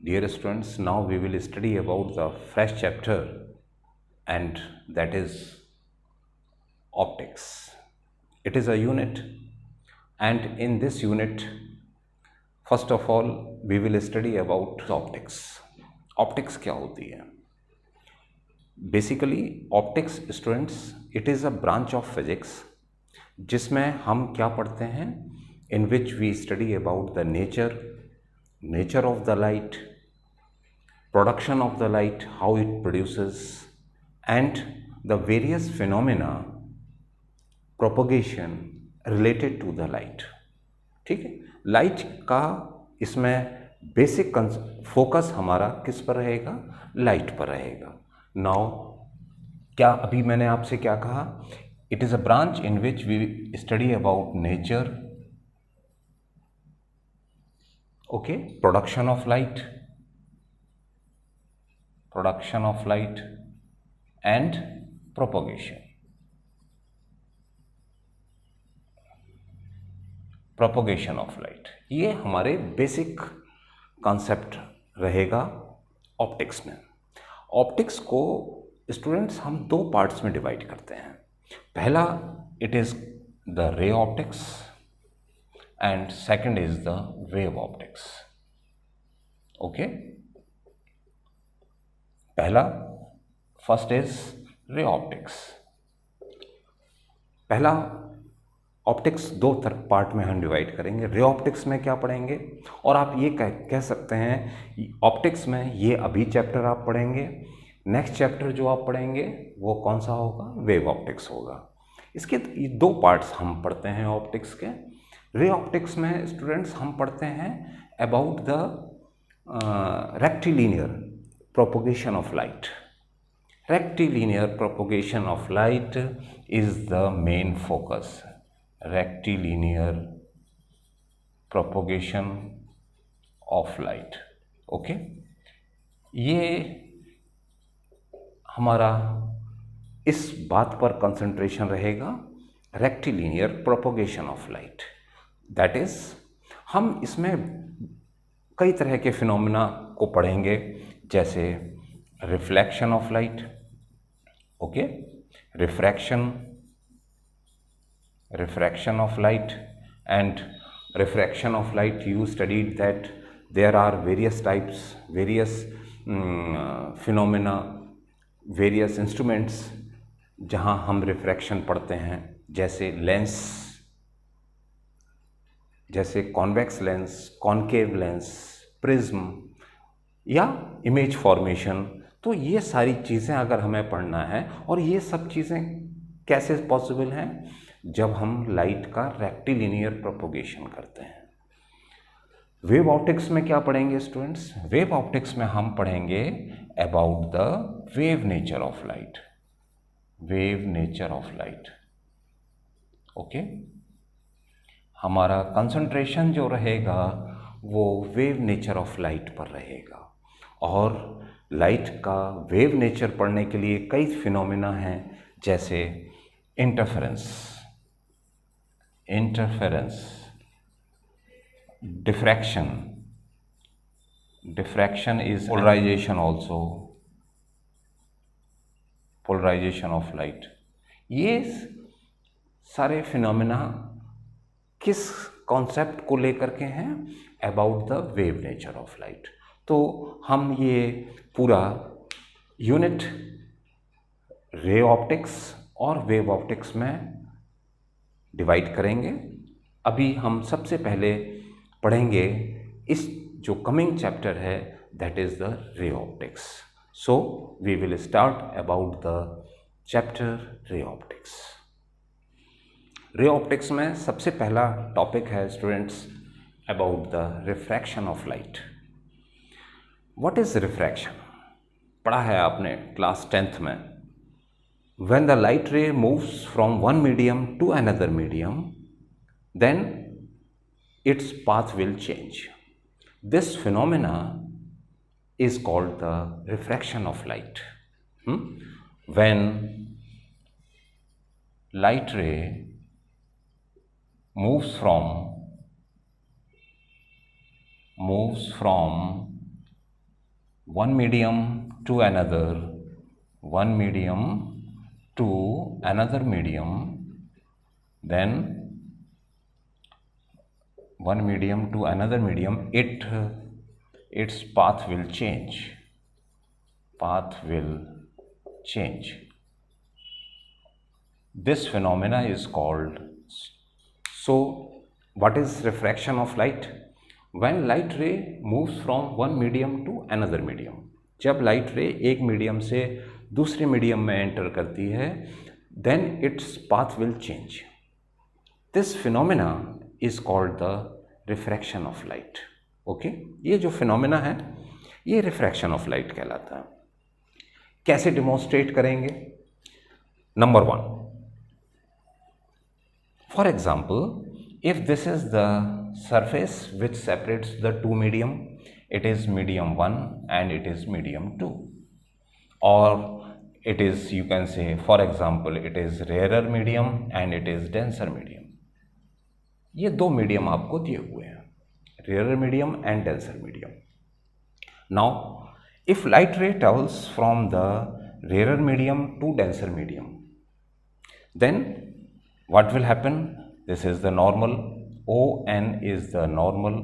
Dear students, now we will study about the fresh chapter, and that is optics. It is a unit, and in this unit, first of all, we will study about optics. Optics क्या होती है? Basically, optics students, it is a branch of physics जिसमें हम क्या पढ़ते हैं? In which we study about the nature of the light, production of the light, how it produces, and the various phenomena, propagation related to the light. ठीक है, light का इसमें basic focus हमारा किस पर रहेगा? लाइट पर रहेगा. नाउ क्या अभी मैंने आपसे क्या कहा? It is a branch in which we study about nature, okay, production of light and propagation of light. ये हमारे बेसिक कॉन्सेप्ट रहेगा ऑप्टिक्स में. ऑप्टिक्स को स्टूडेंट्स हम दो पार्ट्स में डिवाइड करते हैं. पहला, it is the ray optics and second is the wave optics. Okay, पहला, फर्स्ट इज रे ऑप्टिक्स. पहला ऑप्टिक्स दो पार्ट में हम डिवाइड करेंगे. रे ऑप्टिक्स में क्या पढ़ेंगे, और आप ये कह सकते हैं ऑप्टिक्स में ये अभी चैप्टर आप पढ़ेंगे. नेक्स्ट चैप्टर जो आप पढ़ेंगे वो कौन सा होगा? वेव ऑप्टिक्स होगा. इसके ये दो पार्ट्स हम पढ़ते हैं ऑप्टिक्स के. रे ऑप्टिक्स में स्टूडेंट्स हम पढ़ते हैं about the rectilinear propagation of light. Rectilinear propagation of light is the main focus. Rectilinear propagation of light. Okay, ये हमारा इस बात पर कंसंट्रेशन रहेगा, rectilinear propagation of light. That is, हम इसमें कई तरह के फिनोमेना को पढ़ेंगे, जैसे reflection of light, okay, refraction of light, and refraction of light, you studied that there are various types, various phenomena, various instruments जहाँ हम रिफ्रैक्शन पढ़ते हैं, जैसे लेंस, जैसे convex lens, concave lens, prism या इमेज फॉर्मेशन. तो ये सारी चीज़ें अगर हमें पढ़ना है, और ये सब चीज़ें कैसे पॉसिबल हैं? जब हम लाइट का रेक्टिलिनियर प्रोपोगेशन करते हैं. वेव ऑप्टिक्स में क्या पढ़ेंगे स्टूडेंट्स? वेव ऑप्टिक्स में हम पढ़ेंगे about the wave nature of light. Okay, हमारा कंसंट्रेशन जो रहेगा वो वेव नेचर ऑफ लाइट पर रहेगा. और लाइट का वेव नेचर पढ़ने के लिए कई फिनोमेना हैं, जैसे interference, diffraction is polarization also, polarization of light. ये सारे फिनोमेना किस कॉन्सेप्ट को लेकर के हैं? About the wave nature of light. तो हम ये पूरा यूनिट रे ऑप्टिक्स और वेव ऑप्टिक्स में डिवाइड करेंगे. अभी हम सबसे पहले पढ़ेंगे इस जो कमिंग चैप्टर है, that is the ray optics. So we will start about the chapter ray optics. Ray optics में सबसे पहला टॉपिक है students about the refraction of light. What is refraction? पढ़ा है आपने क्लास 10th में. When the light ray moves from one medium to another medium, then its path will change. This phenomena is called the refraction of light. When light ray moves from one medium to another, one medium to another medium, then one medium to another medium, its path will change. Path will change. This phenomena is called. So what is refraction of light? When light ray moves from one medium to another medium, जब light रे एक medium से दूसरे medium में enter करती है, then its path will change. This phenomena is called the refraction of light. Okay, ये जो फिनोमेना है ये रिफ्रैक्शन ऑफ लाइट कहलाता है. कैसे डिमॉन्स्ट्रेट करेंगे? Number 1, for example, if this is the surface which separates the two medium, it is medium 1 and it is medium 2, or it is, you can say, for example, it is rarer medium and it is denser medium. ये दो medium आपको दिए हुए हैं, rarer medium and denser medium. Now if light ray travels from the rarer medium to denser medium, then what will happen? This is the normal. ON is the normal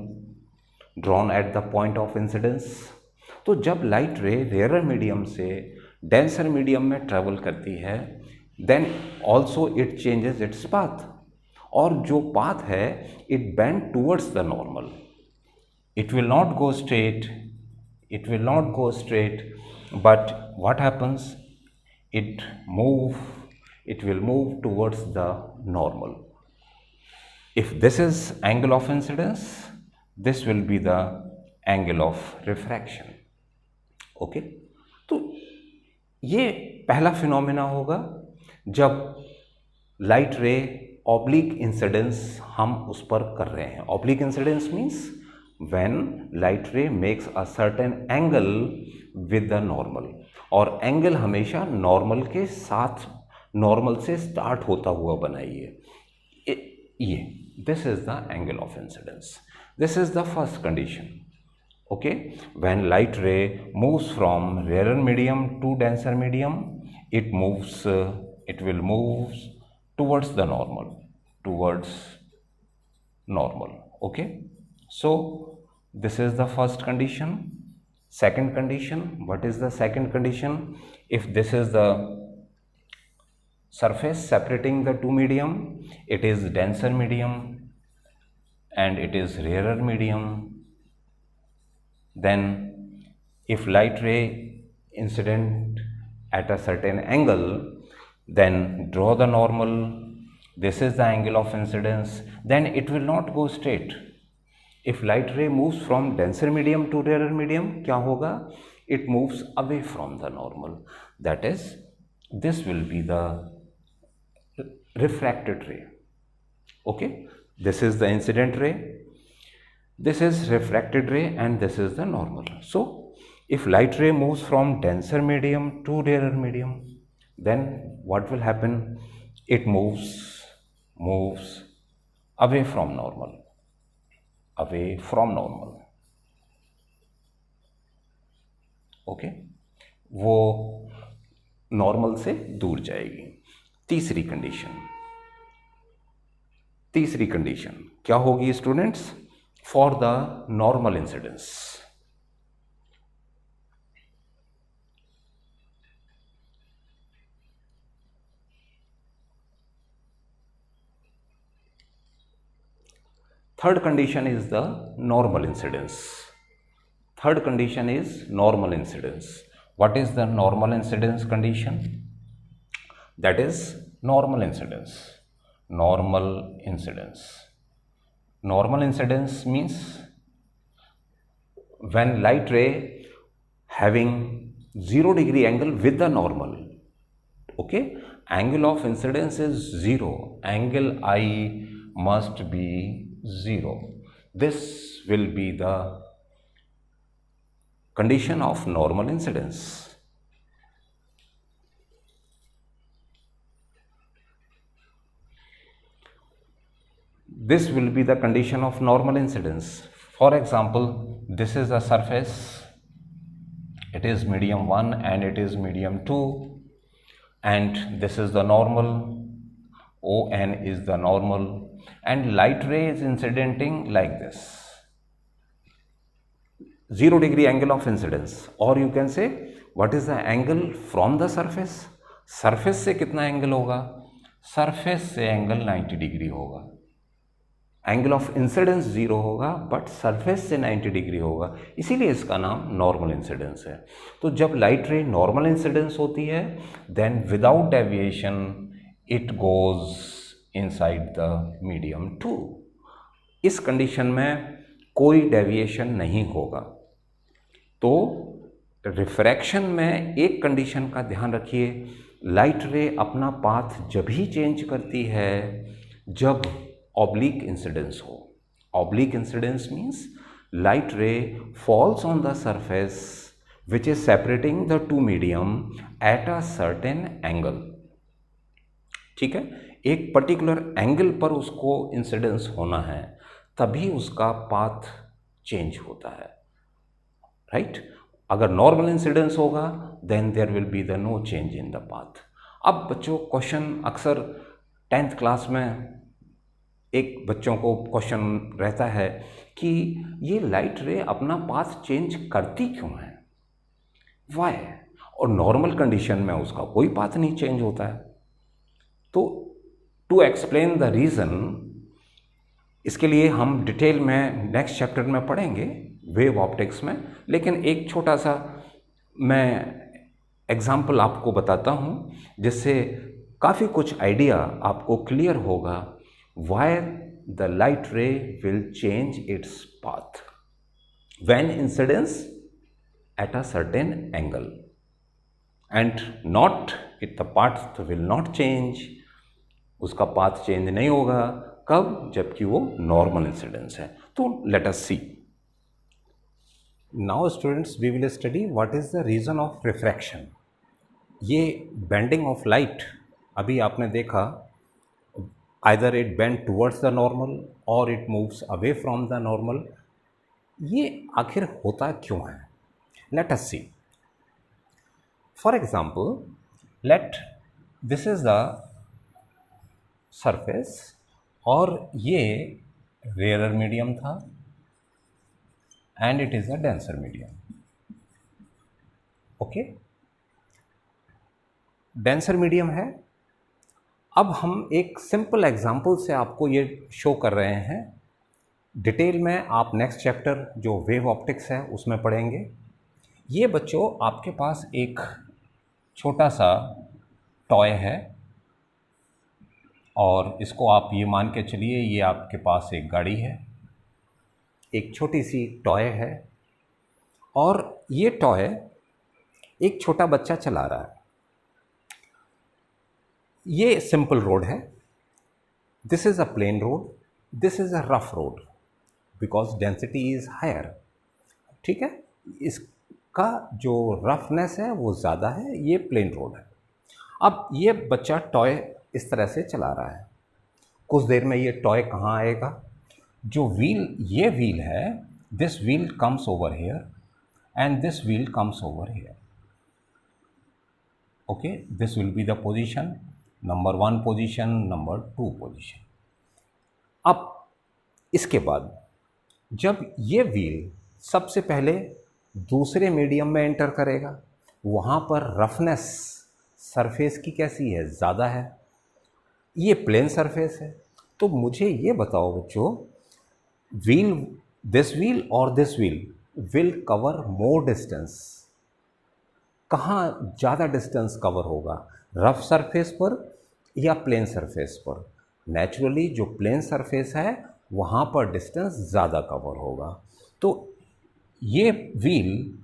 drawn at the point of incidence. तो जब light ray rare medium से denser medium में travel करती है, then also it changes its path, और जो path है it bend towards the normal. It will not go straight, it will not go straight, but what happens? It will move towards the normal. If this is angle of incidence, this will be the angle of refraction. Okay, तो ये पहला phenomena होगा जब light रे oblique incidence हम उस पर कर रहे हैं. Oblique incidence means when light ray makes a certain angle with the normal, और एंगल हमेशा नॉर्मल के साथ, नॉर्मल से स्टार्ट होता हुआ बनाइए. ये this is the angle of incidence. This is the first condition. Okay, when light ray moves from rare medium to denser medium, it will move towards the normal, okay. So this is the first condition. Second condition, what is the second condition? If this is the surface separating the two medium, it is denser medium and it is rarer medium, then if light ray incident at a certain angle, then draw the normal. This is the angle of incidence. Then it will not go straight. If light ray moves from denser medium to rarer medium, क्या होगा? It moves away from the normal. That is, this will be the refracted ray. Okay, this is the incident ray, this is refracted ray, and this is the normal. So if light ray moves from denser medium to rarer medium, then what will happen? It moves away from normal. Okay, वो normal से दूर जाएगी. तीसरी condition क्या होगी students? For the normal incidence. Third condition is the normal incidence. What is the normal incidence condition? That is normal incidence. Normal incidence means when light ray having 0 degree angle with the normal. Okay, angle of incidence is 0. Angle I must be 0. This will be the condition of normal incidence. This will be the condition of normal incidence. For example, this is a surface, it is medium 1 and it is medium 2, and this is the normal, ON is the normal, and light ray is incidenting like this, 0 degree angle of incidence, or you can say what is the angle from the surface, surface से कितना angle होगा, surface से angle 90 degree होगा, angle of incidence 0 होगा but surface से 90 degree होगा, इसीलिए इसका नाम नॉर्मल इंसिडेंस है। तो जब लाइट रे नॉर्मल इंसिडेंस होती है then without deviation it goes inside the medium 2। इस कंडीशन में कोई डेविएशन नहीं होगा। तो रिफ्रैक्शन में एक कंडीशन का ध्यान रखिए, लाइट रे अपना पाथ जब ही चेंज करती है जब oblique incidence हो। Oblique incidence means light ray falls on the surface which is separating the two medium at a certain angle। ठीक है, एक पर्टिकुलर एंगल पर उसको इंसिडेंस होना है तभी उसका पाथ चेंज होता है, राइट। अगर नॉर्मल इंसिडेंस होगा then there will be the no change in the path. अब बच्चों क्वेश्चन अक्सर 10th क्लास में एक बच्चों को क्वेश्चन रहता है कि ये लाइट रे अपना पाथ चेंज करती क्यों है, वाई, और नॉर्मल कंडीशन में उसका कोई पाथ नहीं चेंज होता है। तो टू एक्सप्लेन द रीज़न, इसके लिए हम डिटेल में नेक्स्ट चैप्टर में पढ़ेंगे वेव ऑप्टिक्स में, लेकिन एक छोटा सा मैं एग्जाम्पल आपको बताता हूँ जिससे काफ़ी कुछ आइडिया आपको क्लियर होगा why the light ray will change its path when incidence at a certain angle and not the path will not change, उसका पाथ चेंज नहीं होगा कब, जबकि वो नॉर्मल इंसिडेंस है। तो let us see now students, we will study what is the reason of refraction. ये bending of light अभी आपने देखा, either it bend towards the normal or it moves away from the normal, ये आखिर होता क्यों है? Let us see. For example, let this is the surface और ये rarer medium था and it is a denser medium. Okay? Denser medium है। अब हम एक सिंपल एग्जाम्पल से आपको ये शो कर रहे हैं, डिटेल में आप नेक्स्ट चैप्टर जो वेव ऑप्टिक्स है उसमें पढ़ेंगे। ये बच्चों आपके पास एक छोटा सा टॉय है और इसको आप ये मान के चलिए ये आपके पास एक गाड़ी है, एक छोटी सी टॉय है और ये टॉय एक छोटा बच्चा चला रहा है। ये सिंपल रोड है, this is a plane road, this is a rough road because density is higher. ठीक है, इसका जो रफनेस है वो ज़्यादा है, ये प्लेन रोड है। अब ये बच्चा टॉय इस तरह से चला रहा है, कुछ देर में ये टॉय कहाँ आएगा, जो व्हील, ये व्हील है, this wheel comes over here and this wheel comes over here. Okay, this will be the position number 1 position, number 2 position. अब इसके बाद जब ये व्हील सबसे पहले दूसरे मीडियम में एंटर करेगा, वहाँ पर रफनेस सरफेस की कैसी है, ज़्यादा है, ये प्लेन सरफेस है। तो मुझे ये बताओ बच्चों, व्हील, दिस व्हील और this wheel will cover more distance, कहाँ ज़्यादा डिस्टेंस कवर होगा, रफ सरफेस पर या प्लेन सरफेस पर? नेचुरली जो प्लेन सरफेस है वहाँ पर डिस्टेंस ज़्यादा कवर होगा। तो ये व्हील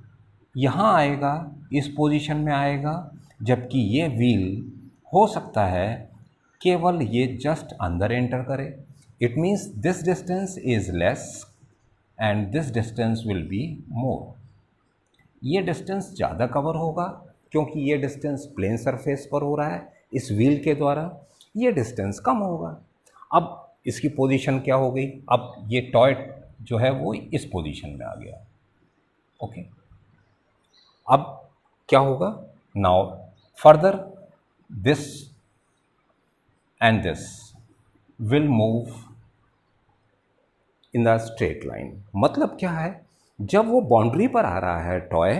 यहाँ आएगा, इस पोजीशन में आएगा, जबकि ये व्हील हो सकता है केवल ये जस्ट अंदर एंटर करे। It means this distance is less and this distance will be more. ये डिस्टेंस ज़्यादा कवर होगा क्योंकि ये डिस्टेंस प्लेन सरफेस पर हो रहा है इस व्हील के द्वारा, ये डिस्टेंस कम होगा। अब इसकी पोजीशन क्या हो गई, अब ये टॉय जो है वो इस पोजीशन में आ गया। ओके, अब क्या होगा, now further this and this will move in the straight line. मतलब क्या है, जब वो बाउंड्री पर आ रहा है टॉय,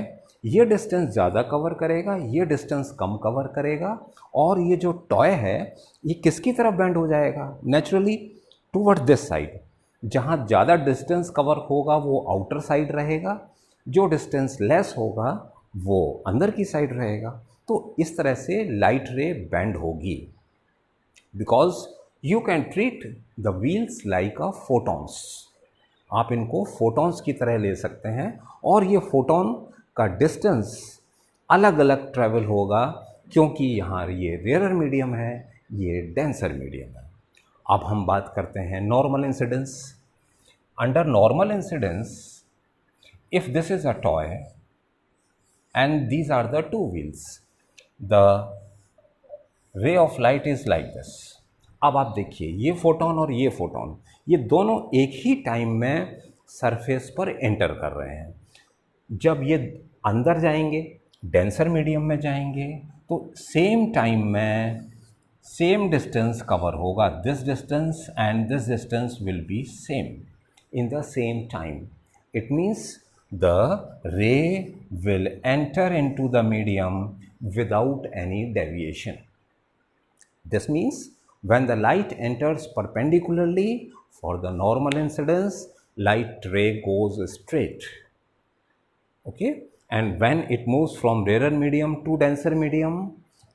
ये डिस्टेंस ज़्यादा कवर करेगा, ये डिस्टेंस कम कवर करेगा, और ये जो टॉय है ये किसकी तरफ बेंड हो जाएगा, नेचुरली टूवर्ड दिस साइड। जहाँ ज़्यादा डिस्टेंस कवर होगा वो आउटर साइड रहेगा, जो डिस्टेंस लेस होगा वो अंदर की साइड रहेगा। तो इस तरह से लाइट रे बेंड होगी, because you can treat the wheels like a photons. आप इनको फोटॉन्स की तरह ले सकते हैं, और ये फोटॉन का डिस्टेंस अलग अलग ट्रैवल होगा, क्योंकि यहाँ ये रेयर मीडियम है, ये डेंसर मीडियम है। अब हम बात करते हैं normal incidence. Under normal incidence, if this is a toy and these are the two wheels, the ray of light is like this। अब आप देखिए, ये फोटोन और ये फोटोन, ये दोनों एक ही टाइम में सरफेस पर एंटर कर रहे हैं। जब ये अंदर जाएंगे, डेंसर मीडियम में जाएंगे, तो सेम टाइम में सेम डिस्टेंस कवर होगा। This distance and this distance will be same in the same time। It means the ray will enter into the medium without any deviation। This means when the light enters perpendicularly for the normal incidence, light ray goes straight, okay, and when it moves from rarer medium to denser medium,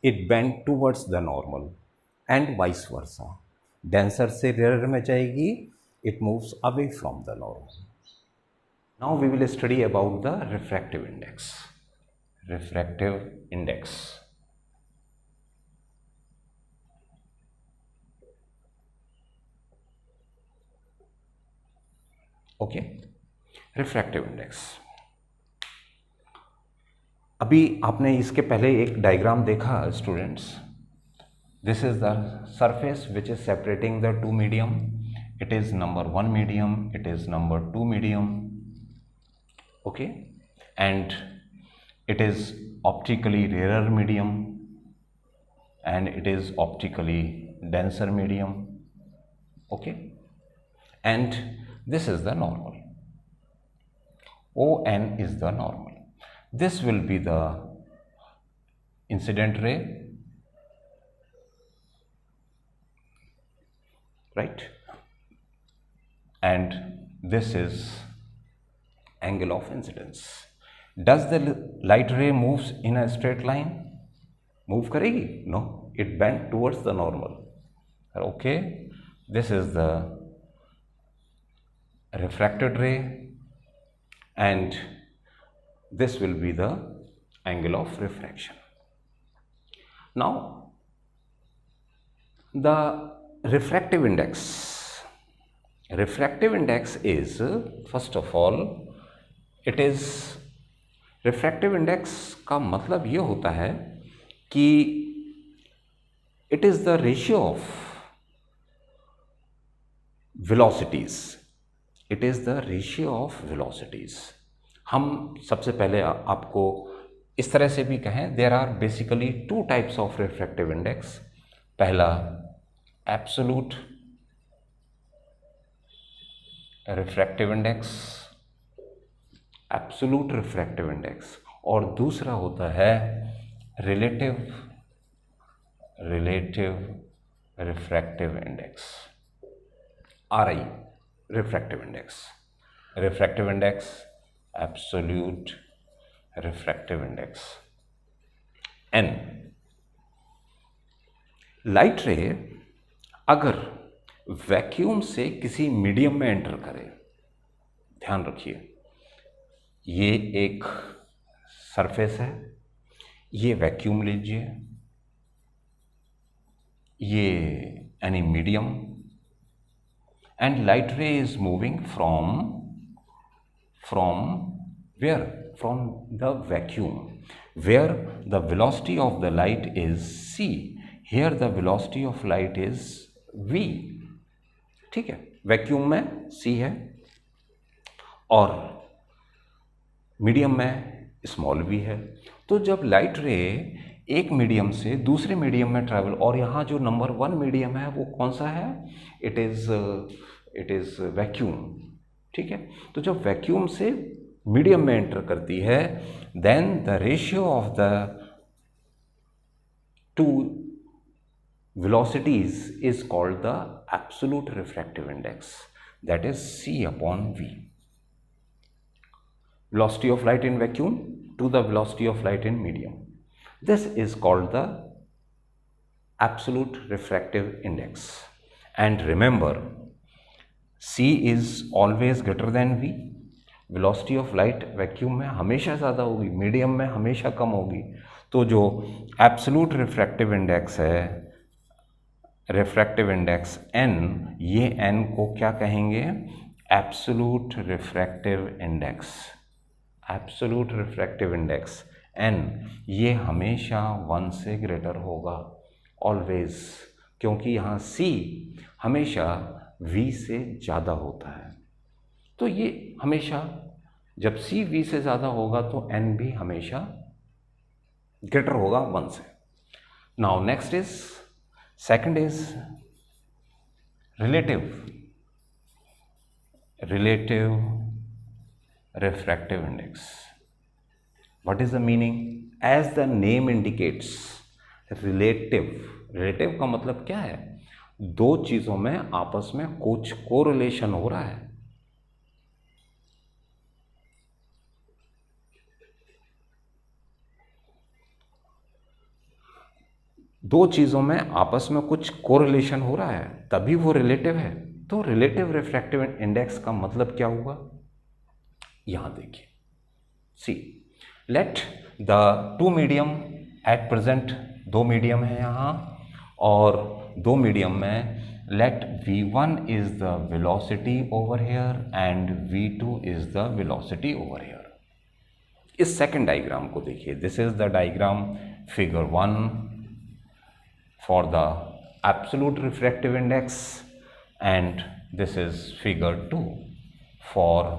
it bends towards the normal and vice versa। denser से rarer में जाएगी, it moves away from the normal। Now we will study about the refractive index। refractive index, okay। refractive index, अभी आपने इसके पहले एक diagram देखा students. This is the surface which is separating the two medium. It is number 1 medium, it is number 2 medium, okay, and it is optically rarer medium and it is optically denser medium, okay, and this is the normal, ON is the normal। This will be the incident ray, right, and this is angle of incidence। Does the light ray moves in a straight line? Move करेगी? No, it bend towards the normal, okay। This is the refracted ray and this will be the angle of refraction। Now the refractive index, refractive index is, first of all, it is, refractive index का मतलब ये होता है कि it is the ratio of velocities, it is the ratio of velocities। हम सबसे पहले आपको इस तरह से भी कहें, there are basically two types of refractive index। पहला absolute refractive index, absolute refractive index, और दूसरा होता है relative refractive index, RI refractive index. Refractive index, absolute refractive index, N। Light रे अगर वैक्यूम से किसी मीडियम में एंटर करें, ध्यान रखिए, ये एक सरफेस है, ये वैक्यूम लीजिए, ये any medium, and light ray is moving from where, from the vacuum, where the velocity of the light is c। Here the velocity of light is v, ठीक है। वैक्यूम में c है और medium में small v है। तो जब light रे एक मीडियम से दूसरे मीडियम में ट्रैवल, और यहाँ जो नंबर 1 मीडियम है वो कौन सा है? It is vacuum. ठीक है, तो जब वैक्यूम से मीडियम में एंटर करती है, then the ratio of the two velocities is called the absolute refractive index, that is C upon V. Velocity of light in vacuum to the velocity of light in medium. This is called the absolute refractive index. And remember, C is always greater than V. Velocity of light vacuum में हमेशा ज़्यादा होगी, medium में हमेशा कम होगी। तो जो absolute refractive index है, रिफ्रैक्टिव इंडेक्स n, ये n को क्या कहेंगे? Absolute refractive index. Absolute refractive index n, ये हमेशा 1 से ग्रेटर होगा, ऑलवेज, क्योंकि यहाँ c हमेशा v से ज़्यादा होता है। तो ये हमेशा जब c v से ज़्यादा होगा तो n भी हमेशा ग्रेटर होगा 1 से। Now next is, second is relative refractive index. What is the meaning? As the name indicates, relative का मतलब क्या है? दो चीजों में आपस में कुछ कोरिलेशन हो रहा है। दो चीज़ों में आपस में कुछ कोरिलेशन हो रहा है, तभी वो रिलेटिव है। तो रिलेटिव रिफ्रैक्टिव इंडेक्स का मतलब क्या हुआ? यहां देखिए, see, let the two medium at present, दो मीडियम है यहाँ, और दो मीडियम में let v1 is the velocity over here and v2 is the velocity over here. इस सेकेंड डायग्राम को देखिए, this is the diagram figure 1 for the absolute refractive index, and this is figure 2 for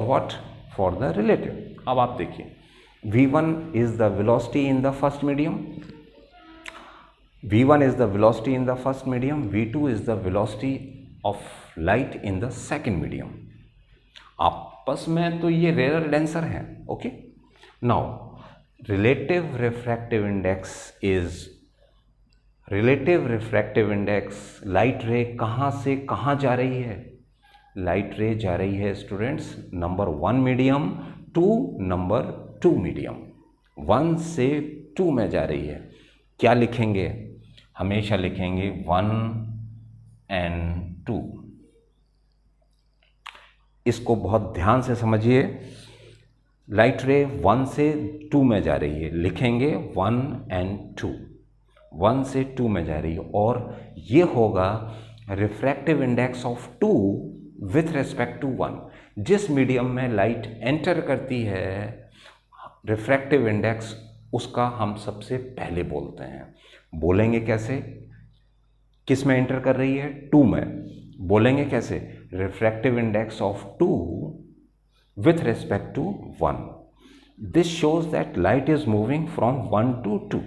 what? For the relative. अब आप देखिए, v1 is the velocity in the first medium, v1 is the velocity in the first medium, v2 is the velocity of light in the second medium. आपस में तो ये rare denser हैं, okay. Now relative refractive index is, relative refractive index, light ray कहाँ से कहाँ जा रही है? लाइट रे जा रही है students number 1 medium two number 2 medium, 1 से 2 में जा रही है। क्या लिखेंगे? हमेशा लिखेंगे 1 and 2। इसको बहुत ध्यान से समझिए, लाइट रे 1 से 2 में जा रही है, लिखेंगे 1 and 2, 1 से 2 में जा रही है, और ये होगा refractive index of 2 with respect to 1। जिस मीडियम में लाइट एंटर करती है, रिफ्रैक्टिव इंडेक्स उसका हम सबसे पहले बोलते हैं। बोलेंगे कैसे? किस में एंटर कर रही है? 2 में। बोलेंगे कैसे? Refractive index of 2 with respect to 1. This shows that light is moving from 1 to 2.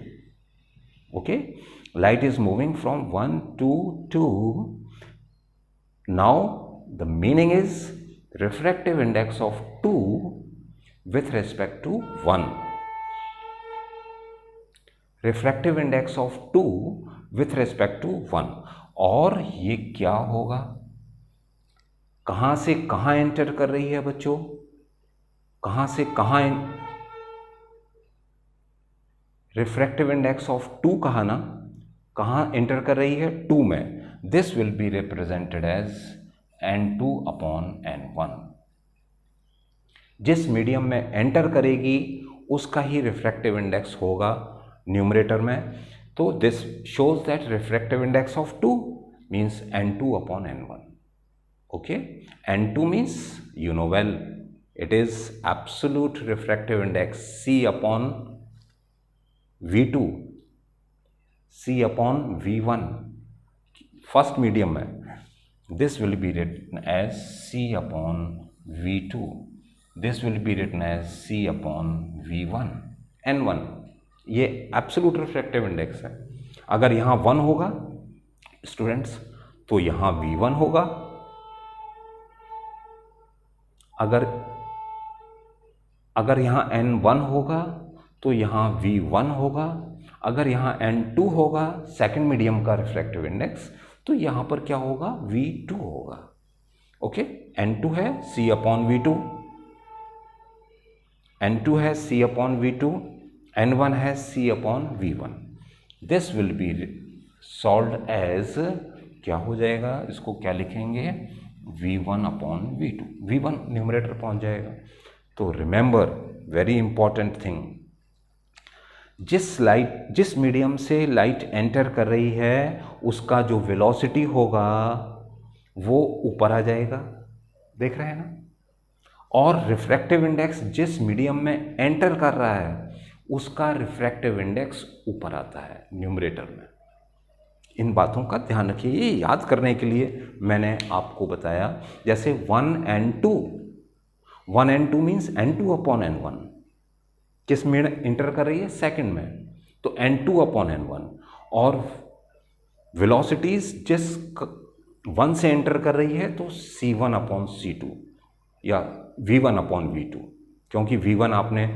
Okay, light is moving from 1 to 2. Now the meaning is refractive index of 2 with respect to 1. Refractive index of 2 with respect to 1. और ये क्या होगा? कहाँ से कहाँ enter कर रही है बच्चों? कहाँ से कहाँ? रिफ्रैक्टिव इंडेक्स ऑफ 2 कहा ना, कहाँ एंटर कर रही है? 2 में। This will be represented as n2 upon n1। जिस मीडियम में एंटर करेगी उसका ही रिफ्रैक्टिव इंडेक्स होगा न्यूमरेटर में। तो this shows that refractive index of 2 means n2 upon n1। Okay, n2 means, you know well, it is absolute refractive index C upon V2, C upon V1, first medium में। This will be written as C upon V2 this will be written as C upon V1 N1। ये absolute refractive index है। अगर यहाँ 1 होगा students तो यहाँ V1 होगा, अगर यहाँ N1 होगा तो यहाँ V1 होगा, अगर यहाँ N2 होगा सेकंड मीडियम का रिफ्रैक्टिव इंडेक्स तो यहाँ पर क्या होगा, V2 होगा। ओके, N2 है C अपॉन V2, N2 है C अपॉन V2, N1 है C upon V1। This will be solve as, क्या हो जाएगा, इसको क्या लिखेंगे, V1 upon V2। V1 numerator पहुंच जाएगा। तो रिमेंबर वेरी इंपॉर्टेंट थिंग, जिस मीडियम से लाइट एंटर कर रही है उसका जो वेलोसिटी होगा वो ऊपर आ जाएगा, देख रहे हैं ना। और रिफ्रैक्टिव इंडेक्स जिस मीडियम में एंटर कर रहा है उसका रिफ्रैक्टिव इंडेक्स ऊपर आता है न्यूमरेटर में। इन बातों का ध्यान रखिए, ये याद करने के लिए मैंने आपको बताया। जैसे 1 and 2, 1 and 2 means N2 upon N1, किस में इंटर कर रही है, सेकंड में, तो N2 अपॉन N1। और वेलोसिटीज जिस 1 से एंटर कर रही है तो C1 अपॉन C2 या V1 अपॉन V2, क्योंकि V1 आपने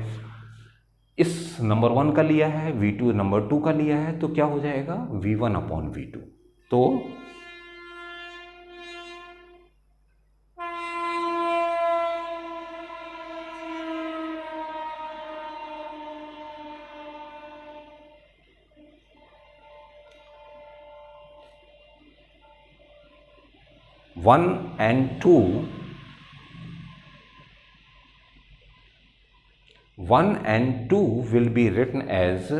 इस नंबर 1 का लिया है, V2 नंबर 2 का लिया है, तो क्या हो जाएगा, V1 अपॉन V2। तो one and 2 will be written as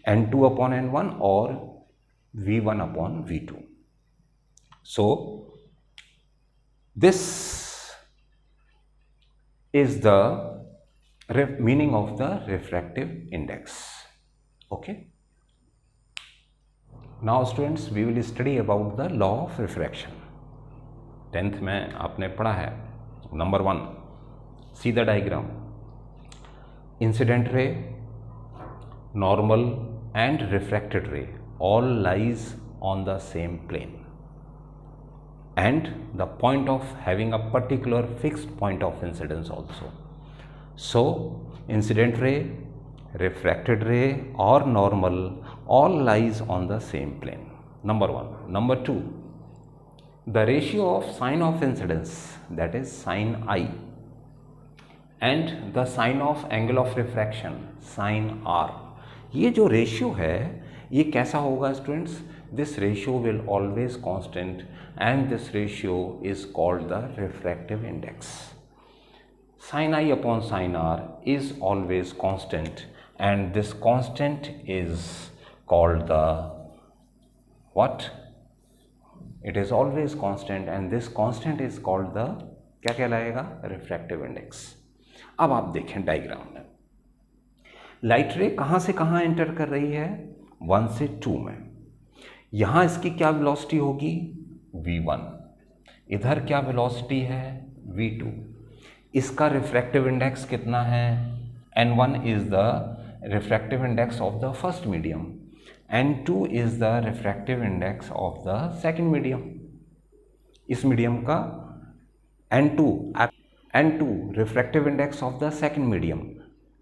N2 upon N1 or V1 upon V2. So this is the meaning of the refractive index. Okay. Now students, we will study about the law of refraction. 10th में आपने पढ़ा है, number 1, see the diagram. Incident ray, normal and refracted ray all lies on the same plane, and the point of having a particular fixed point of incidence also. So incident ray, refracted ray or normal all lies on the same plane. Number 1. Number 2, the ratio of sign of incidence, that is sin I, and the sign of angle of refraction sin R, ये जो ratio है ये कैसा होगा students, this ratio will always constant and this ratio is called the refractive index. sin I upon sin R is always constant and this constant is called the what? It is always constant and this constant is called the, क्या कहलाएगा, refractive index. अब आप देखें diagram में, light ray कहाँ से कहाँ enter कर रही है, 1 से 2 में। यहाँ इसकी क्या वेलोसिटी होगी, v1, इधर क्या वेलोसिटी है, v2। इसका रिफ्रैक्टिव इंडेक्स कितना है, n1 is the refractive index of the first medium, n2 is the refractive index of the second medium. इस मीडियम का n2 refractive index of the second medium,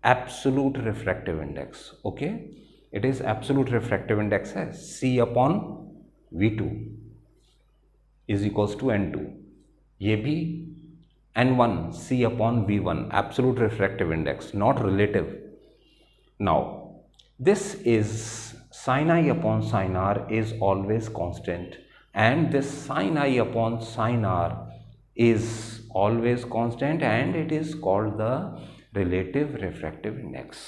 absolute refractive index, okay, it is absolute refractive index है, C upon V2 is equals to n2, ये भी n1 C upon V1, absolute refractive index, not relative. Now this is sin I upon sin R is always constant and this sin I upon sin R is always constant and it is called the relative refractive index.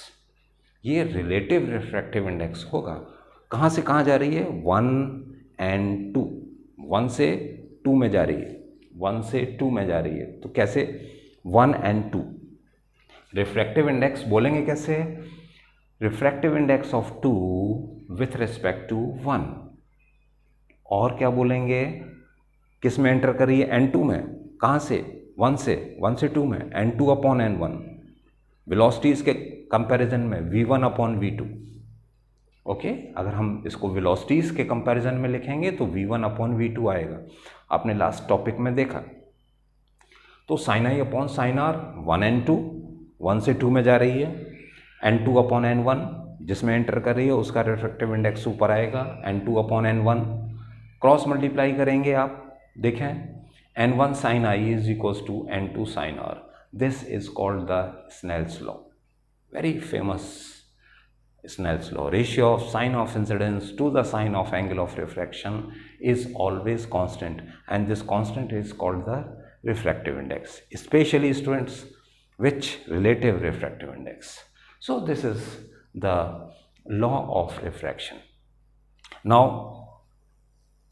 ये relative refractive index होगा, कहाँ से कहाँ जा रही है, 1 and 2, 1 से 2 में जा रही है, 1 से 2 में जा रही है, तो कैसे 1 and 2, रिफ्रैक्टिव इंडेक्स बोलेंगे कैसे, refractive index of 2 with respect to 1, और क्या बोलेंगे, किस में एंटर कर रही है, n2 में, कहाँ से वन से टू में n2 अपॉन n1, वेलोसिटीज़ के कंपैरिजन में v1 अपॉन v2। ओके, अगर हम इसको वेलोसिटीज़ के कंपैरिजन में लिखेंगे तो v1 अपॉन v2 आएगा। आपने लास्ट टॉपिक में देखा। तो साइन आई अपॉन साइन आर 1n2, 1 से 2 में जा रही है, n2 अपॉन n1 जिसमें एंटर कर रही है उसका रिफ्रैक्टिव इंडेक्स ऊपर आएगा, n2 upon n1 cross multiply करेंगे आप देखें, n1 sin I is equals to n2 sin R. This is called the Snell's law. Very famous Snell's law. Ratio of sine of incidence to the sine of angle of refraction is always constant, and this constant is called the refractive index. Especially students, which relative refractive index. So this is the law of refraction. Now,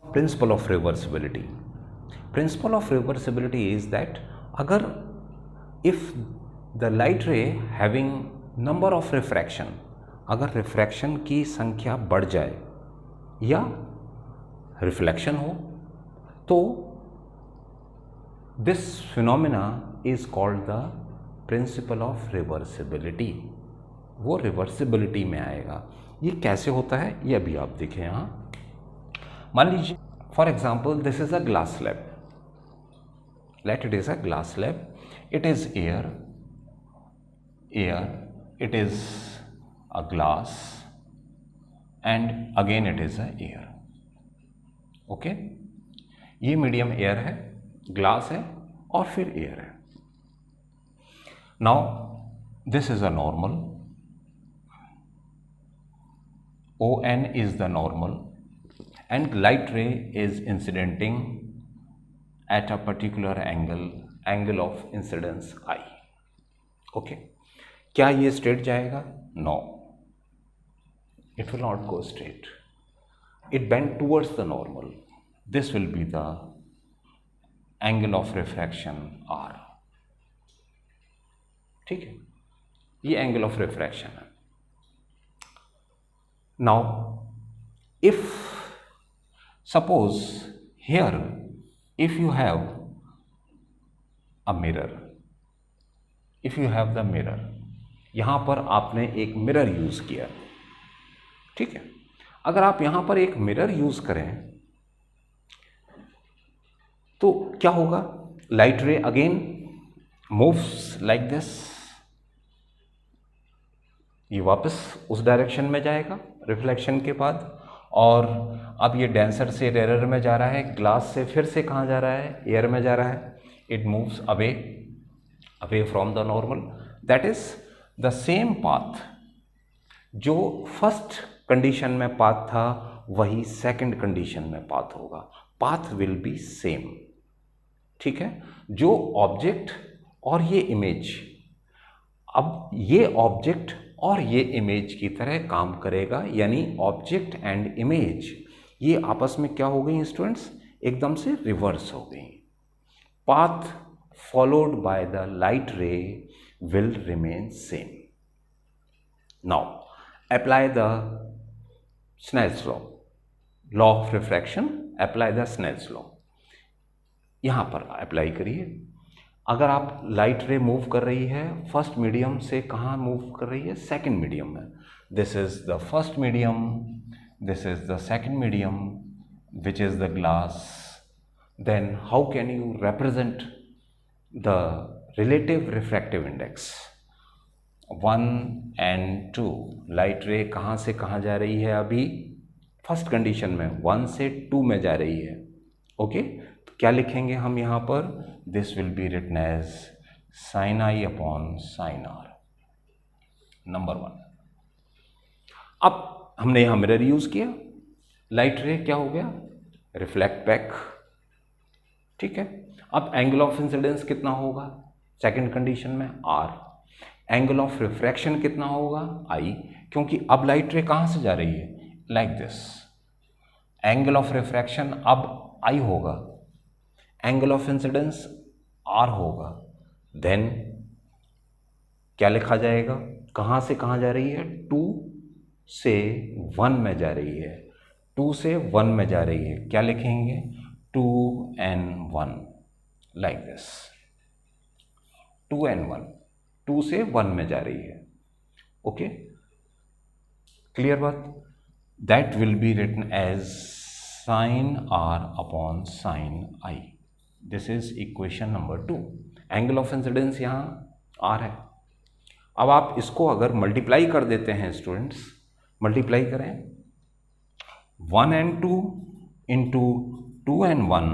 principle of reversibility. Principle of reversibility is that अगर if the light ray having number of refraction, अगर refraction की संख्या बढ़ जाए या reflection हो तो this phenomena is called the principle of reversibility. वो रिवर्सिबिलिटी में आएगा। ये कैसे होता है ये अभी आप देखें। यहाँ मान लीजिए for example this is a glass slab, let it is a glass slab, it is air, it is a glass and again it is a air. Okay, ये मीडियम एयर है, ग्लास है और फिर एयर है। Now this is a normal, ON is the normal and light ray is incidenting at a particular angle of incidence I. Okay, क्या ये straight जाएगा? No, it will not go straight. It bend towards the normal. This will be the angle of refraction R. ठीक है, ये angle of refraction है। Now, if suppose here if you have a mirror, if you have the mirror, यहाँ पर आपने एक mirror use किया, ठीक है। अगर आप यहाँ पर एक मिरर यूज़ करें तो क्या होगा? लाइट रे अगेन मूव्स लाइक दिस, ये वापस उस डायरेक्शन में जाएगा रिफ्लेक्शन के बाद, और अब ये डेंसर से रेयर में जा रहा है, ग्लास से फिर से कहाँ जा रहा है? एयर में जा रहा है। It moves away from the normal. That is the same path जो फर्स्ट कंडीशन में पाथ था वही सेकंड कंडीशन में पाथ होगा। पाथ विल बी सेम, ठीक है। जो ऑब्जेक्ट और ये इमेज, अब ये ऑब्जेक्ट और ये इमेज की तरह काम करेगा, यानी ऑब्जेक्ट एंड इमेज ये आपस में क्या हो गई स्टूडेंट्स? एकदम से रिवर्स हो गई। Path followed by the light ray will remain same. Now apply the Snell's law of refraction, apply the Snell's law. यहां पर अप्लाई करिए। अगर आप लाइट रे मूव कर रही है फर्स्ट मीडियम से कहाँ मूव कर रही है? सेकंड मीडियम में। This is the first medium, this is the second medium which is the glass. Then how can you represent the relative refractive index? 1 and 2, light ray कहाँ से कहाँ जा रही है? अभी फर्स्ट कंडीशन में 1 से 2 में जा रही है। ओके, तो क्या लिखेंगे हम यहाँ पर? This will be written as sine I upon sine r, number 1। अब हमने यहाँ मिरर यूज किया, लाइट रे क्या हो गया? रिफ्लेक्ट बैक, ठीक है। अब एंगल ऑफ इंसिडेंस कितना होगा सेकंड कंडीशन में? आर। एंगल ऑफ रिफ्रैक्शन कितना होगा? आई, क्योंकि अब लाइट रे कहाँ से जा रही है? Like this. Angle of refraction अब आई होगा, एंगल ऑफ इंसिडेंस आर होगा। देन क्या लिखा जाएगा? कहाँ से कहाँ जा रही है? 2 से 1 में जा रही है, 2 से 1 में जा रही है। क्या लिखेंगे? 2 and 1 लाइक दिस। 2n1, 2 से 1 में जा रही है. ओके, क्लियर बात. That will be written as sine r upon sine i. This is equation number 2. Angle of incidence यहाँ r है. अब आप इसको अगर मल्टीप्लाई कर देते हैं स्टूडेंट्स, मल्टीप्लाई करें 1n2 into 2n1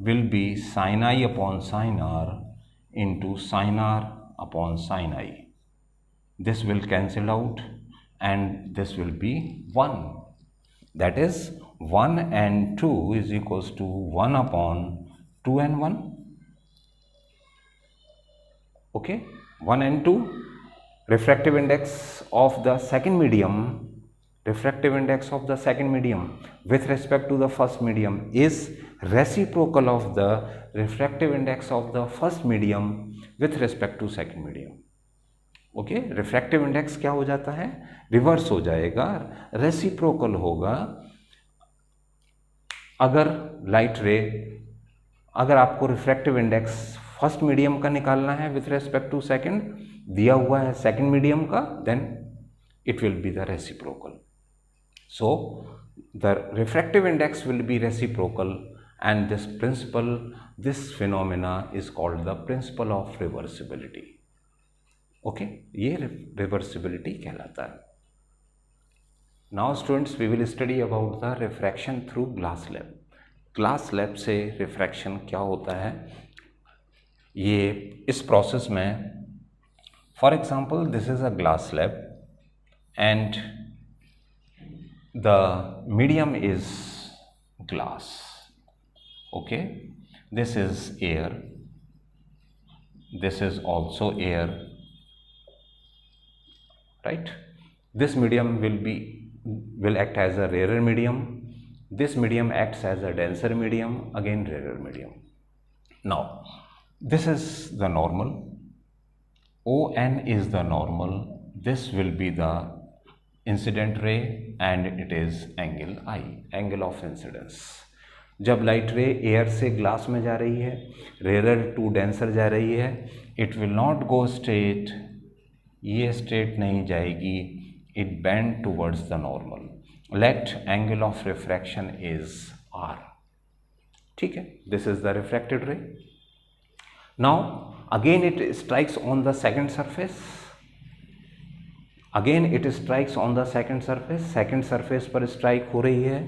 will be sin I upon sin r into sin r upon sin I. This will cancel out and this will be 1. That is 1 and 2 is equals to 1 upon 2 and 1. Okay, 1 and 2. Refractive index of the second medium, refractive index of the second medium with respect to the first medium is reciprocal of the refractive index of the first medium with respect to second medium. Okay, refractive index क्या हो जाता है, reverse हो जाएगा, reciprocal होगा. अगर light रे, अगर आपको रिफ्रैक्टिव इंडेक्स फर्स्ट मीडियम का निकालना है विथ रेस्पेक्ट टू सेकंड, दिया हुआ है सेकंड मीडियम का, then it will be the reciprocal. So the refractive index will be reciprocal and this principle, this phenomena is called the principle of reversibility. Okay, ये reversibility कहलाता है. Now students, we will study about the refraction through glass lab. Glass lab से refraction क्या होता है, ये इस process में, for example this is a glass lab and the medium is glass. Okay, this is air, this is also air. Right, this medium will act as a rarer medium, this medium acts as a denser medium, again rarer medium. Now this is the normal, ON is the normal, this will be the incident ray and it is angle I, angle of incidence. जब light रे air से glass में जा रही है, rare to denser जा रही है, it will not go straight, ये स्ट्रेट नहीं जाएगी, it bend towards the normal. Let angle of refraction is r. ठीक है, दिस इज द रिफ्रैक्टेड रे. Now again it strikes on the second surface, again it strikes on the second surface, second surface पर strike हो रही है.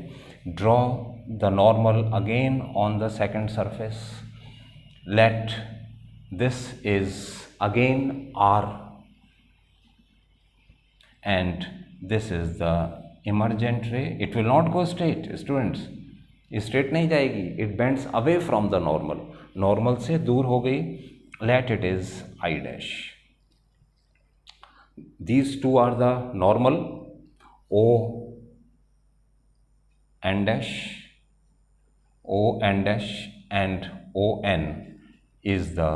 Draw the normal again on the second surface. Let this is again r and this is the emergent ray. It will not go straight, students, straight नहीं जाएगी, it bends away from the normal, normal से दूर हो गई. Let it is I dash. These two are the normal, O n dash, O n dash and O n is the,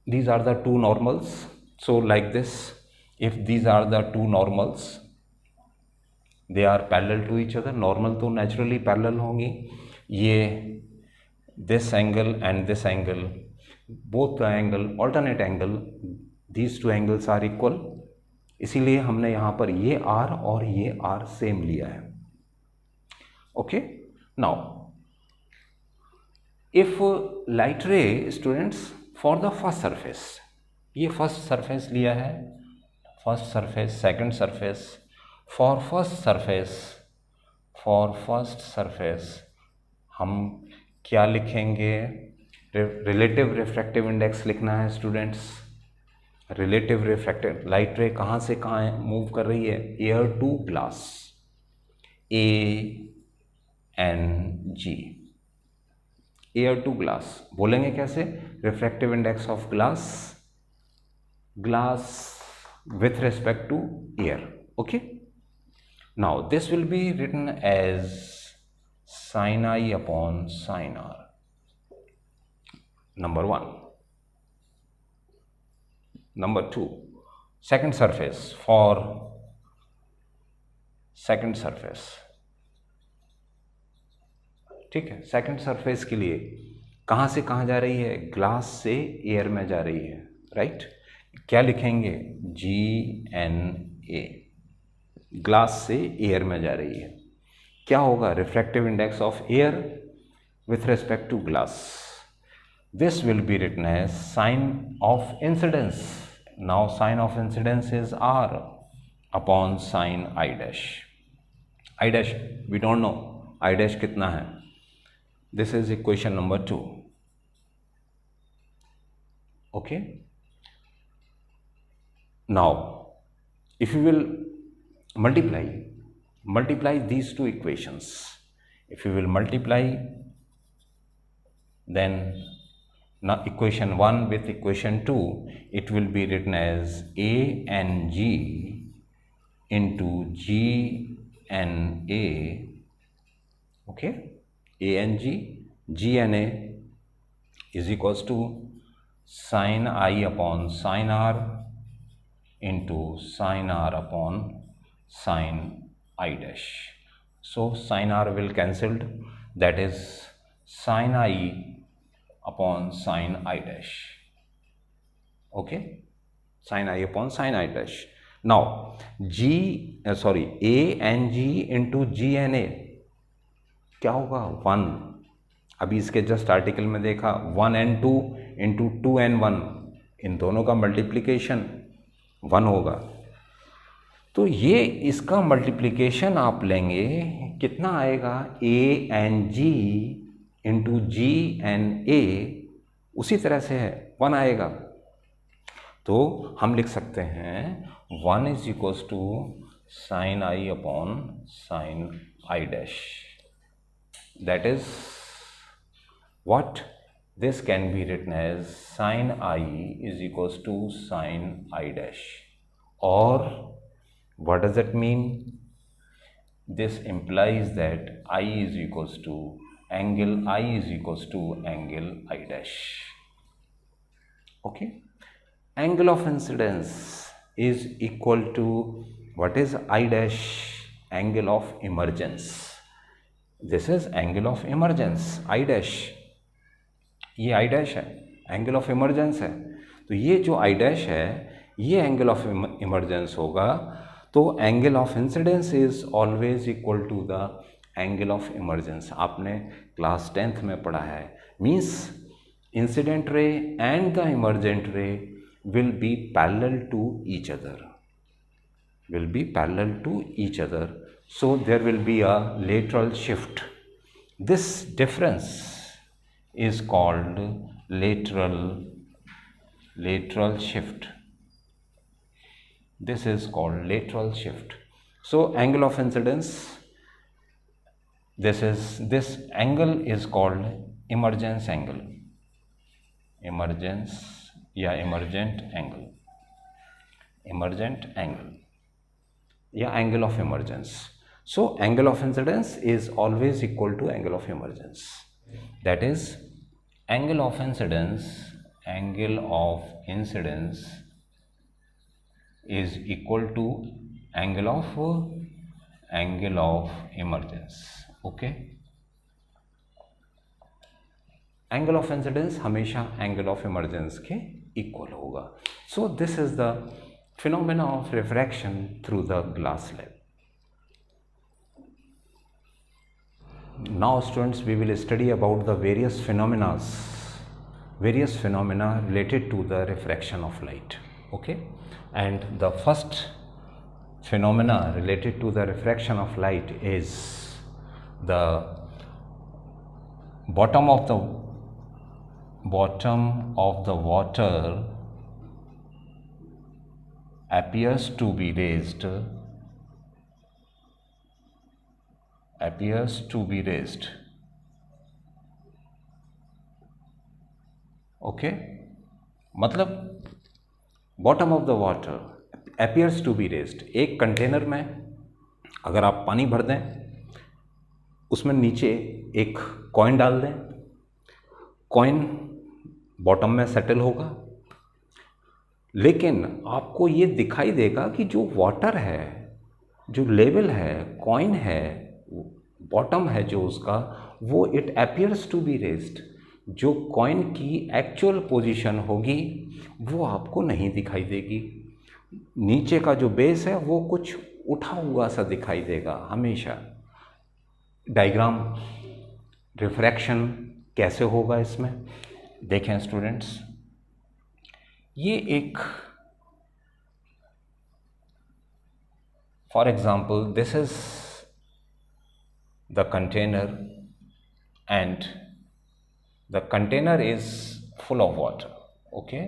these are the two normals. So like this, if these are the two normals, they are parallel to each other. Normal तो naturally parallel होंगी. ये this angle and this angle, both the angle, alternate angle, these two angles are equal. इसीलिए हमने यहाँ पर ये r और ये r सेम लिया है. Okay, now if light ray, students, for the first surface, ये फर्स्ट सरफेस लिया है, first surface, second surface. For first surface हम क्या लिखेंगे, रिलेटिव रिफ्रैक्टिव इंडेक्स लिखना है students. Relative refractive, light ray कहाँ से कहाँ मूव कर रही है, air to glass, ANG, air to glass. बोलेंगे कैसे, refractive index of glass with respect to air. Okay, now this will be written as sin I upon sin r. Number 1. Number 2, second surface. For second surface, ठीक है, second surface के लिए कहाँ से कहाँ जा रही है? ग्लास से एयर में जा रही है, राइट। क्या लिखेंगे? GNA, ग्लास से एयर में जा रही है। क्या होगा? Refractive index of air with respect to glass. This will be written as sine of incidence. Now sine of incidence is R upon sine I dash. I dash we don't know. I dash कितना है? This is equation number 2. Okay. Now if you will multiply these two equations. If you will multiply, then now equation 1 with equation 2, it will be written as A and G into G and A. Okay, A and G, G and A is equals to sine I upon sine R into sine R upon sine I dash. So sine R will cancelled, that is sine I upon sine I dash. Okay, sine I upon sine I dash. Now A and G into G and A क्या होगा? 1. अभी इसके just article में देखा 1 and 2 into 2 and 1, इन दोनों का multiplication 1 होगा। तो ये इसका मल्टीप्लिकेशन आप लेंगे, कितना आएगा? A and G into G and A, उसी तरह से है 1 आएगा। तो हम लिख सकते हैं 1 is equals to sine I upon sine I dash. That is what? This can be written as sine I is equals to sine I dash. और what does it mean? This implies that I is equals to angle I is equals to angle I dash. Okay, angle of incidence is equal to what is I dash? Angle of emergence. This is angle of emergence I dash. ये I dash है, angle of emergence है। तो ये जो I dash है ये angle of emergence होगा। तो angle of incidence is always equal to the angle of emergence. आपने क्लास 10th में पढ़ा है, means incident ray and the emergent ray will be parallel to each other, so there will be a lateral shift. This difference is called lateral shift. This is called lateral shift. So angle of incidence, this angle is called emergence angle, emergent angle, या angle of emergence. So angle of incidence is always equal to angle of emergence. That is angle of incidence is equal to angle of emergence. Okay, angle of incidence हमेशा angle of emergence के equal होगा. So this is the phenomena of refraction through the glass slab. Now students, we will study about the various phenomena related to the refraction of light. Okay, and the first phenomena related to the refraction of light is the bottom of the water appears to be raised okay, मतलब bottom of the water appears to be raised. एक container में अगर आप पानी भर दें, उसमें नीचे एक कॉइन डाल दें, कॉइन बॉटम में सेटल होगा, लेकिन आपको ये दिखाई देगा कि जो वाटर है, जो लेवल है, कॉइन है, बॉटम है जो उसका, वो it appears to be raised. जो कॉइन की एक्चुअल पोजीशन होगी वो आपको नहीं दिखाई देगी। नीचे का जो बेस है वो कुछ उठा हुआ सा दिखाई देगा हमेशा। डायग्राम रिफ्रैक्शन कैसे होगा इसमें देखें स्टूडेंट्स। ये एक for example this is the container and the container is full of water. Okay,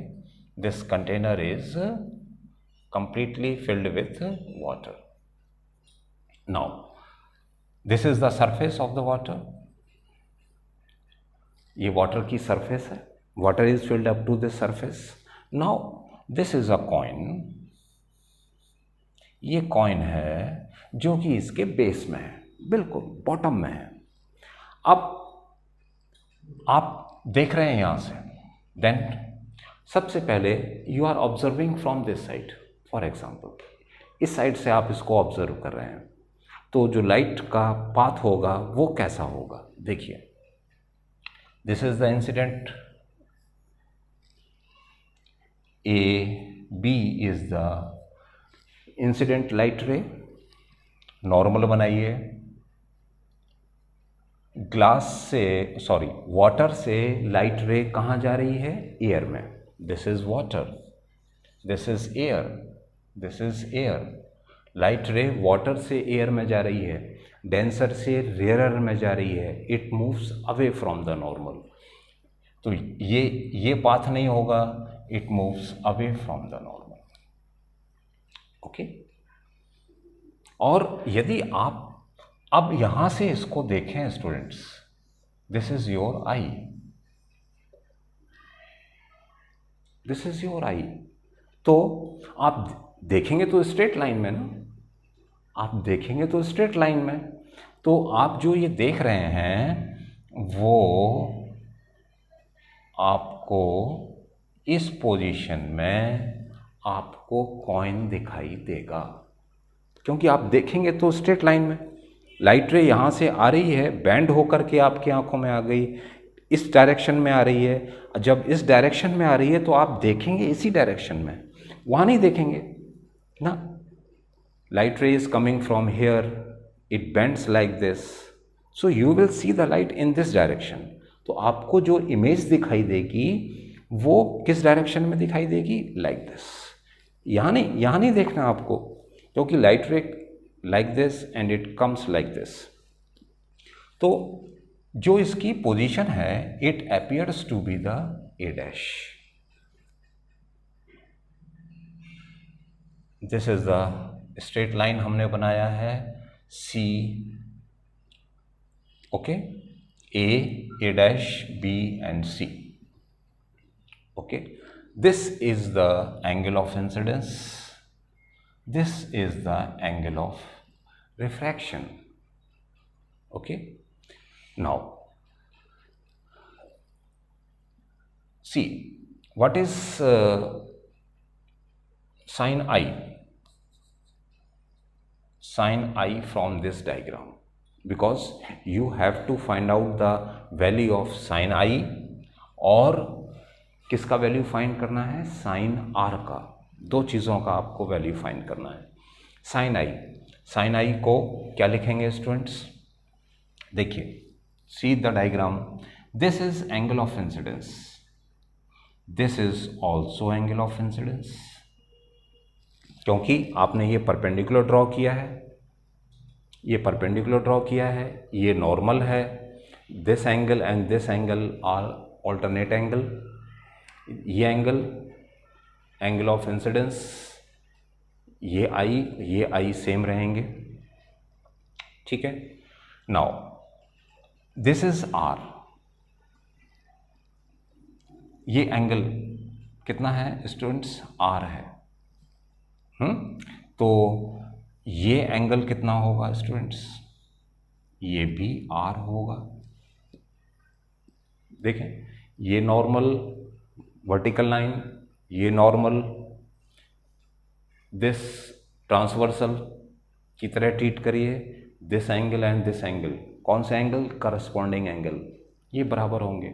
this container is completely filled with water. Now this is the surface of the water. ये water की surface है, water is filled up to this surface. Now this is a coin. ये coin है जो कि इसके base में है, बिल्कुल बॉटम में है। अब आप देख रहे हैं यहां से, देन सबसे पहले you are observing from this side. For example इस साइड से आप इसको ऑब्जर्व कर रहे हैं, तो जो लाइट का पाथ होगा वो कैसा होगा देखिए। This is the incident, A B is the incident light ray. Normal बनाइए, ग्लास से सॉरी वाटर से लाइट रे कहाँ जा रही है, एयर में। This is water, this is air, this is air. Light ray water से एयर में जा रही है, डेंसर से रेयरर में जा रही है, it moves away from the normal. तो ये पाथ नहीं होगा, it moves away from the normal. Okay, और यदि आप अब यहां से इसको देखें students, this is your eye, this is your eye. तो आप देखेंगे तो स्ट्रेट लाइन में ना, आप देखेंगे तो स्ट्रेट लाइन में, तो आप जो ये देख रहे हैं वो आपको इस पोजीशन में आपको कॉइन दिखाई देगा, क्योंकि आप देखेंगे तो स्ट्रेट लाइन में। लाइट रे यहाँ से आ रही है, बैंड होकर के आपकी आंखों में आ गई, इस डायरेक्शन में आ रही है। जब इस डायरेक्शन में आ रही है तो आप देखेंगे इसी डायरेक्शन में, वहाँ नहीं देखेंगे ना। Light ray is coming from here, it bends like this, so you will see the light in this direction. तो आपको जो इमेज दिखाई देगी वो किस डायरेक्शन में दिखाई देगी, लाइक दिस। यहाँ नहीं देखना आपको, क्योंकि लाइट रे like this and it comes like this। तो जो इसकी पोजीशन है, it appears to be the A dash। this is the straight line हमने बनाया है, C, okay, A dash, B and C। okay, this is the angle of incidence, this is the angle of refraction। okay, now see what is sin I, sin I from this diagram, because you have to find out the value of sin I, और किसका value find करना है, sin R का। दो चीज़ों का आपको value find करना है। sin I, sin I को क्या लिखेंगे स्टूडेंट्स, देखिए, see the diagram, this is angle of incidence, this is also angle of incidence, क्योंकि आपने ये परपेंडिकुलर ड्रॉ किया है, ये परपेंडिकुलर ड्रॉ किया है, ये नॉर्मल है, this angle and this angle are alternate angle, ये एंगल ऑफ इंसिडेंस, ये आई सेम रहेंगे, ठीक है। नाउ दिस इज आर, ये एंगल कितना है स्टूडेंट्स, आर है। तो ये एंगल कितना होगा स्टूडेंट्स, ये भी आर होगा। देखें, ये नॉर्मल वर्टिकल लाइन, ये नॉर्मल दिस ट्रांसवर्सल की तरह ट्रीट करिए, this angle and this angle, कौन से एंगल, करस्पॉन्डिंग एंगल, ये बराबर होंगे,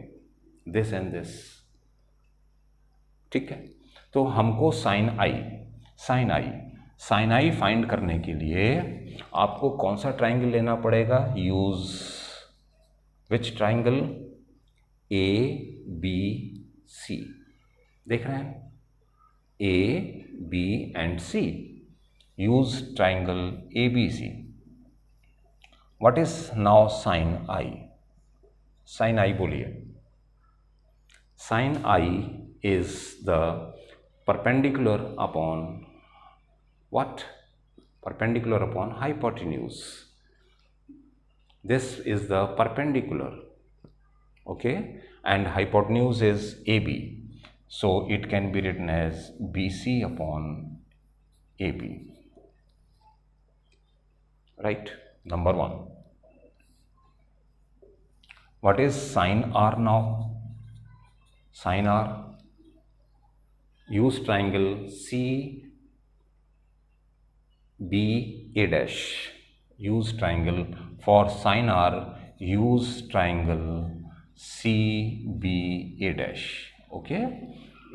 दिस एंड दिस, ठीक है। तो हमको साइन आई फाइंड करने के लिए आपको कौन सा ट्राइंगल लेना पड़ेगा? Use which triangle? A B C, देख रहे हैं, A B and C, use triangle A B C. What is now sine I? Sine I बोलिए। Sine I is the perpendicular upon what? Perpendicular upon hypotenuse. This is the perpendicular, okay, and hypotenuse is AB, so it can be written as BC upon AB, right? Number one. What is sin R now? Sin R, use triangle C B A dash. Use triangle for sin R. Use triangle C B A dash. Okay,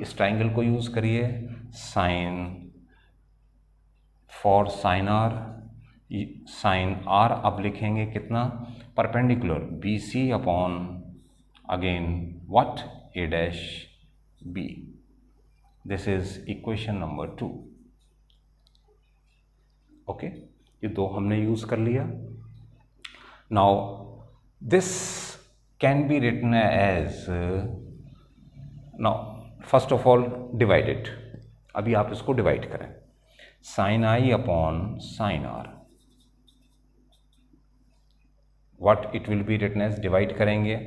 इस triangle को use करिए। Sine for sine r अब लिखेंगे कितना? Perpendicular B C upon again what? A dash B. This is equation number 2. Okay, ये दो हमने use कर लिया। Now this can be written as now first of all divide it. अभी आप इसको डिवाइड करें। Sine I upon sine R, what it will be written as? Divide करेंगे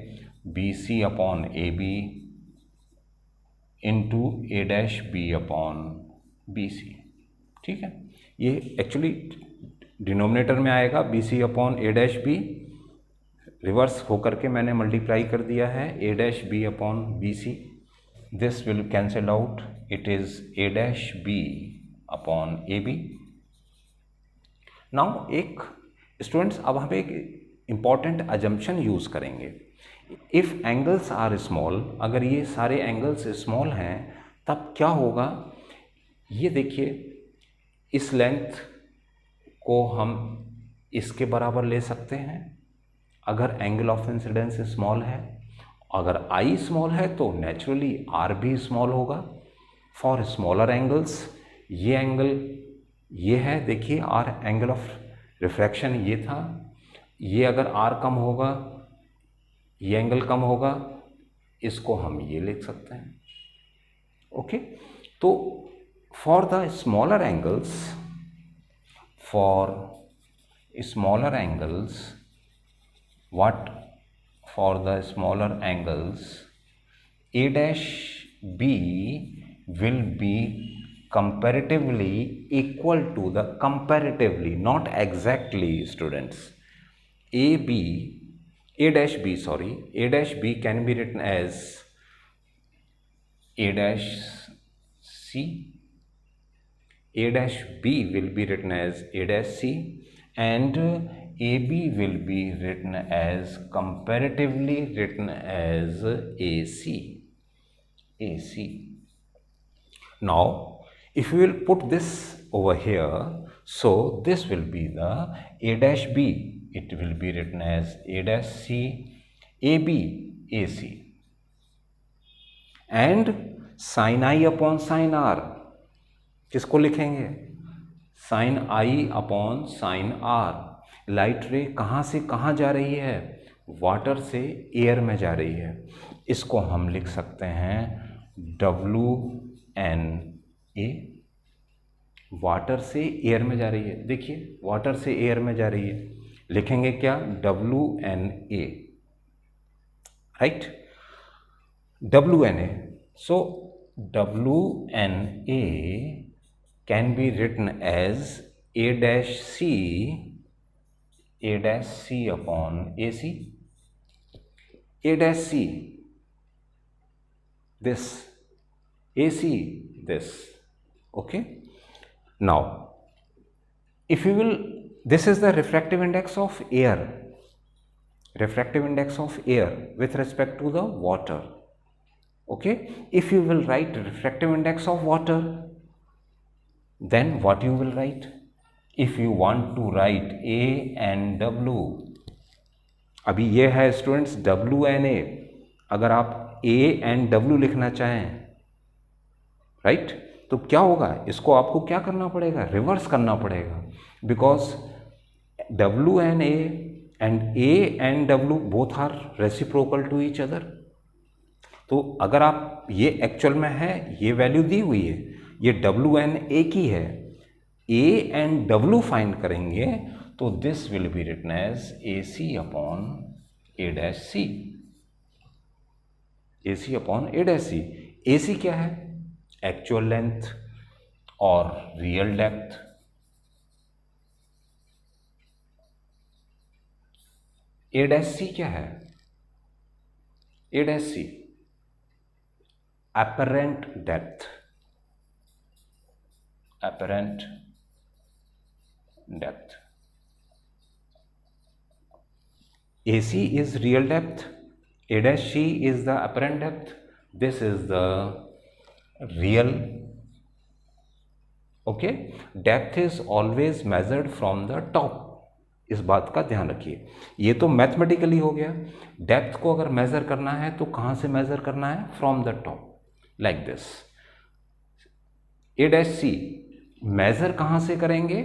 B C upon A B into A dash B upon B C, ठीक है। ये actually denominator में आएगा B C upon A dash B, reverse होकर के मैंने multiply कर दिया है A dash B upon B C. This will cancel out, it is A dash B upon A B. Now एक स्टूडेंट्स, अब हम एक इंपॉर्टेंट अजम्पशन यूज करेंगे। इफ एंगल्स आर स्मॉल, अगर ये सारे एंगल्स स्मॉल हैं तब क्या होगा? ये देखिए, इस लेंथ को हम इसके बराबर ले सकते हैं अगर एंगल ऑफ इंसिडेंस स्मॉल है। अगर आई स्मॉल है तो नेचुरली आर भी स्मॉल होगा। फॉर स्मॉलर एंगल्स, ये एंगल ये है, देखिए आर एंगल ऑफ रिफ्रैक्शन ये था, ये अगर आर कम होगा, ये एंगल कम होगा, इसको हम ये लिख सकते हैं। ओके, तो for the smaller angles, what? For the smaller angles, A dash B will be comparatively equal to the, comparatively, not exactly students, A dash B can be written as A dash C, A dash B will be written as A dash C, and AB will be written as, comparatively written as AC. Now if we will put this over here, so this will be the A dash B, it will be written as A dash C, AB, AC, and sin I upon sin R किसको लिखेंगे? Sine आई upon sine r. Light ray कहाँ से कहाँ जा रही है? Water से air में जा रही है। इसको हम लिख सकते हैं WNA। वाटर से एयर में जा रही है, देखिए वाटर से एयर में जा रही है, लिखेंगे क्या? WNA, right? WNA। So WNA can be written as A dash C upon AC. A dash C, this, AC, this. Okay, now if you will, this is the refractive index of air, with respect to the water. Okay, if you will write refractive index of water, then what you will write? If you want to write A and W, अभी ये है students W and A, अगर आप A and W लिखना चाहें, right, तो क्या होगा, इसको आपको क्या करना पड़ेगा, रिवर्स करना पड़ेगा, because W and A and W both are reciprocal to each other. तो अगर आप ये एक्चुअल में है, ये वैल्यू दी हुई है, ये W and A की है, A and W फाइंड करेंगे तो this will be written as AC upon A dash C, AC upon A dash C. AC क्या है, एक्चुअल लेंथ और real depth. A dash C क्या है, A dash C apparent depth, apparent depth. AC is real depth, A dash C is the apparent depth, this is the real. Okay, depth is always measured from the top, इस बात का ध्यान रखिए. ये तो mathematically हो गया. Depth को अगर मेजर करना है तो कहाँ से मेजर करना है, from the top, like this. A dash C measure कहाँ से करेंगे,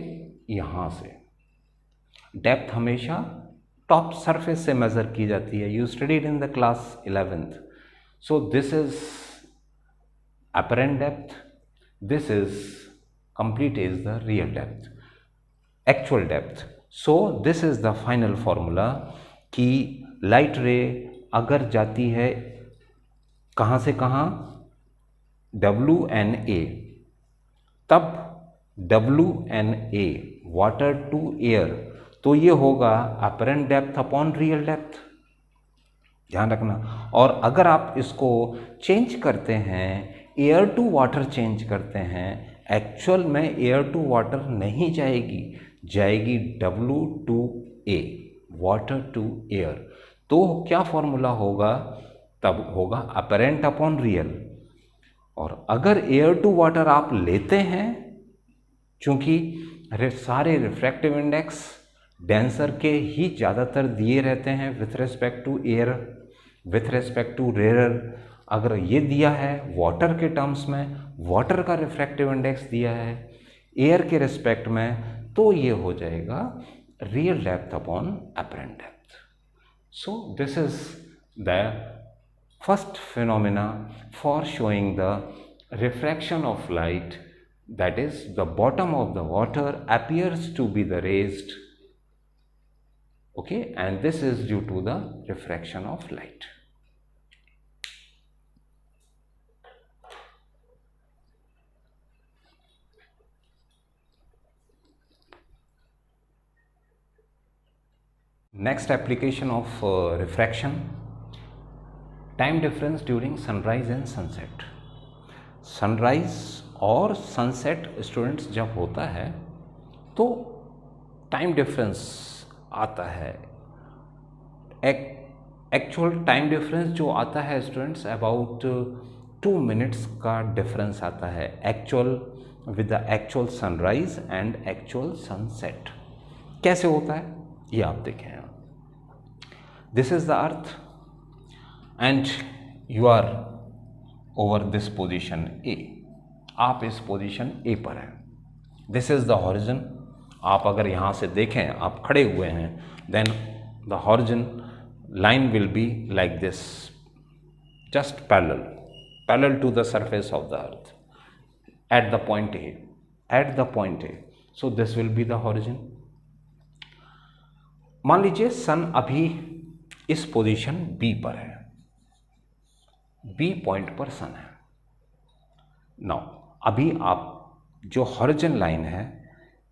यहाँ से. डेप्थ हमेशा टॉप सरफेस से मेजर की जाती है. You studied in the class 11th. So this is apparent depth, this is complete is the real depth, actual depth. So this is the final formula कि लाइट रे अगर जाती है कहाँ से कहाँ, W and A, तब W and A water to air, तो ये होगा apparent depth upon real depth, ध्यान रखना. और अगर आप इसको चेंज करते हैं, एयर टू वाटर चेंज करते हैं, एक्चुअल में एयर टू वाटर नहीं जाएगी, जाएगी W to A, water to air. तो क्या फॉर्मूला होगा, तब होगा अपरेंट अपॉन रियल. और अगर एयर टू वाटर आप लेते हैं, चूंकि सारे रिफ्रैक्टिव इंडेक्स डेंसर के ही ज़्यादातर दिए रहते हैं with respect to air, with respect to rare. अगर ये दिया है वाटर के टर्म्स में, वाटर का रिफ्रैक्टिव इंडेक्स दिया है एयर के रिस्पेक्ट में, तो ये हो जाएगा real depth upon apparent depth. So this is the first phenomena for showing the refraction of light, that is the bottom of the water appears to be the raised, okay, and this is due to the refraction of light. Next application of refraction, time difference during sunrise and sunset. Sunrise और sunset students जब होता है तो time difference आता है. Actual time difference जो आता है स्टूडेंट्स अबाउट 2 मिनट्स का डिफरेंस आता है, actual with the actual sunrise and actual sunset. कैसे होता है ये आप देखें. This is the earth and you are over this position A, आप इस पोजीशन ए पर हैं. This is the horizon. आप अगर यहाँ से देखें, आप खड़े हुए हैं, then the horizon line will be like this, just parallel to the surface of the earth at the point A, at the point A. So this will be the horizon. मान लीजिए सन अभी इस पोजीशन बी पर है, B point पर सन है. Now अभी आप जो हॉरिजन लाइन है,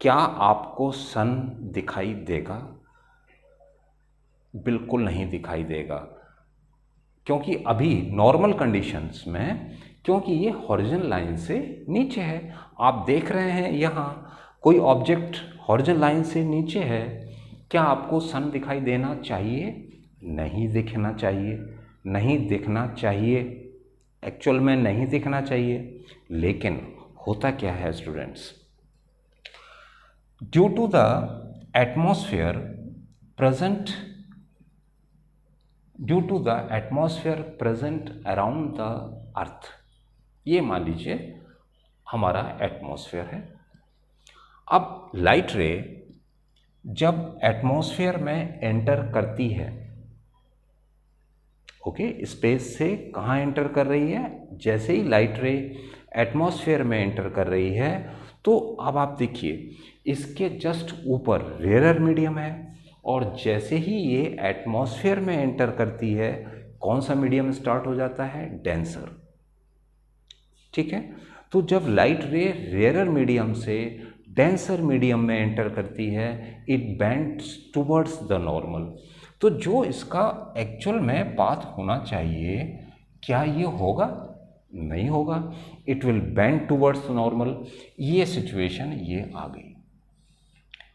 क्या आपको सन दिखाई देगा? बिल्कुल नहीं दिखाई देगा, क्योंकि अभी नॉर्मल कंडीशंस में, क्योंकि ये हॉरिजन लाइन से नीचे है. आप देख रहे हैं यहाँ कोई ऑब्जेक्ट हॉरिजन लाइन से नीचे है, क्या आपको सन दिखाई देना चाहिए? नहीं दिखना चाहिए, नहीं दिखना चाहिए. एक्चुअल में नहीं दिखना चाहिए, लेकिन होता क्या है students, due to the atmosphere present around the earth, ये मान लीजिए हमारा एटमॉस्फेयर है। अब लाइट रे जब एटमॉस्फेयर में एंटर करती है, ओके, स्पेस से कहाँ एंटर कर रही है, जैसे ही लाइट रे एटमॉस्फेयर में एंटर कर रही है, तो अब आप देखिए इसके जस्ट ऊपर रेयर मीडियम है, और जैसे ही ये एटमॉस्फेयर में एंटर करती है, कौन सा मीडियम स्टार्ट हो जाता है, डेंसर। ठीक है, तो जब लाइट रे रेयर मीडियम से डेंसर मीडियम में एंटर करती है, it bends towards the normal. तो जो इसका एक्चुअल में पाथ होना चाहिए, क्या ये होगा, नहीं होगा, it will bend towards normal. ये सिचुएशन ये आ गई,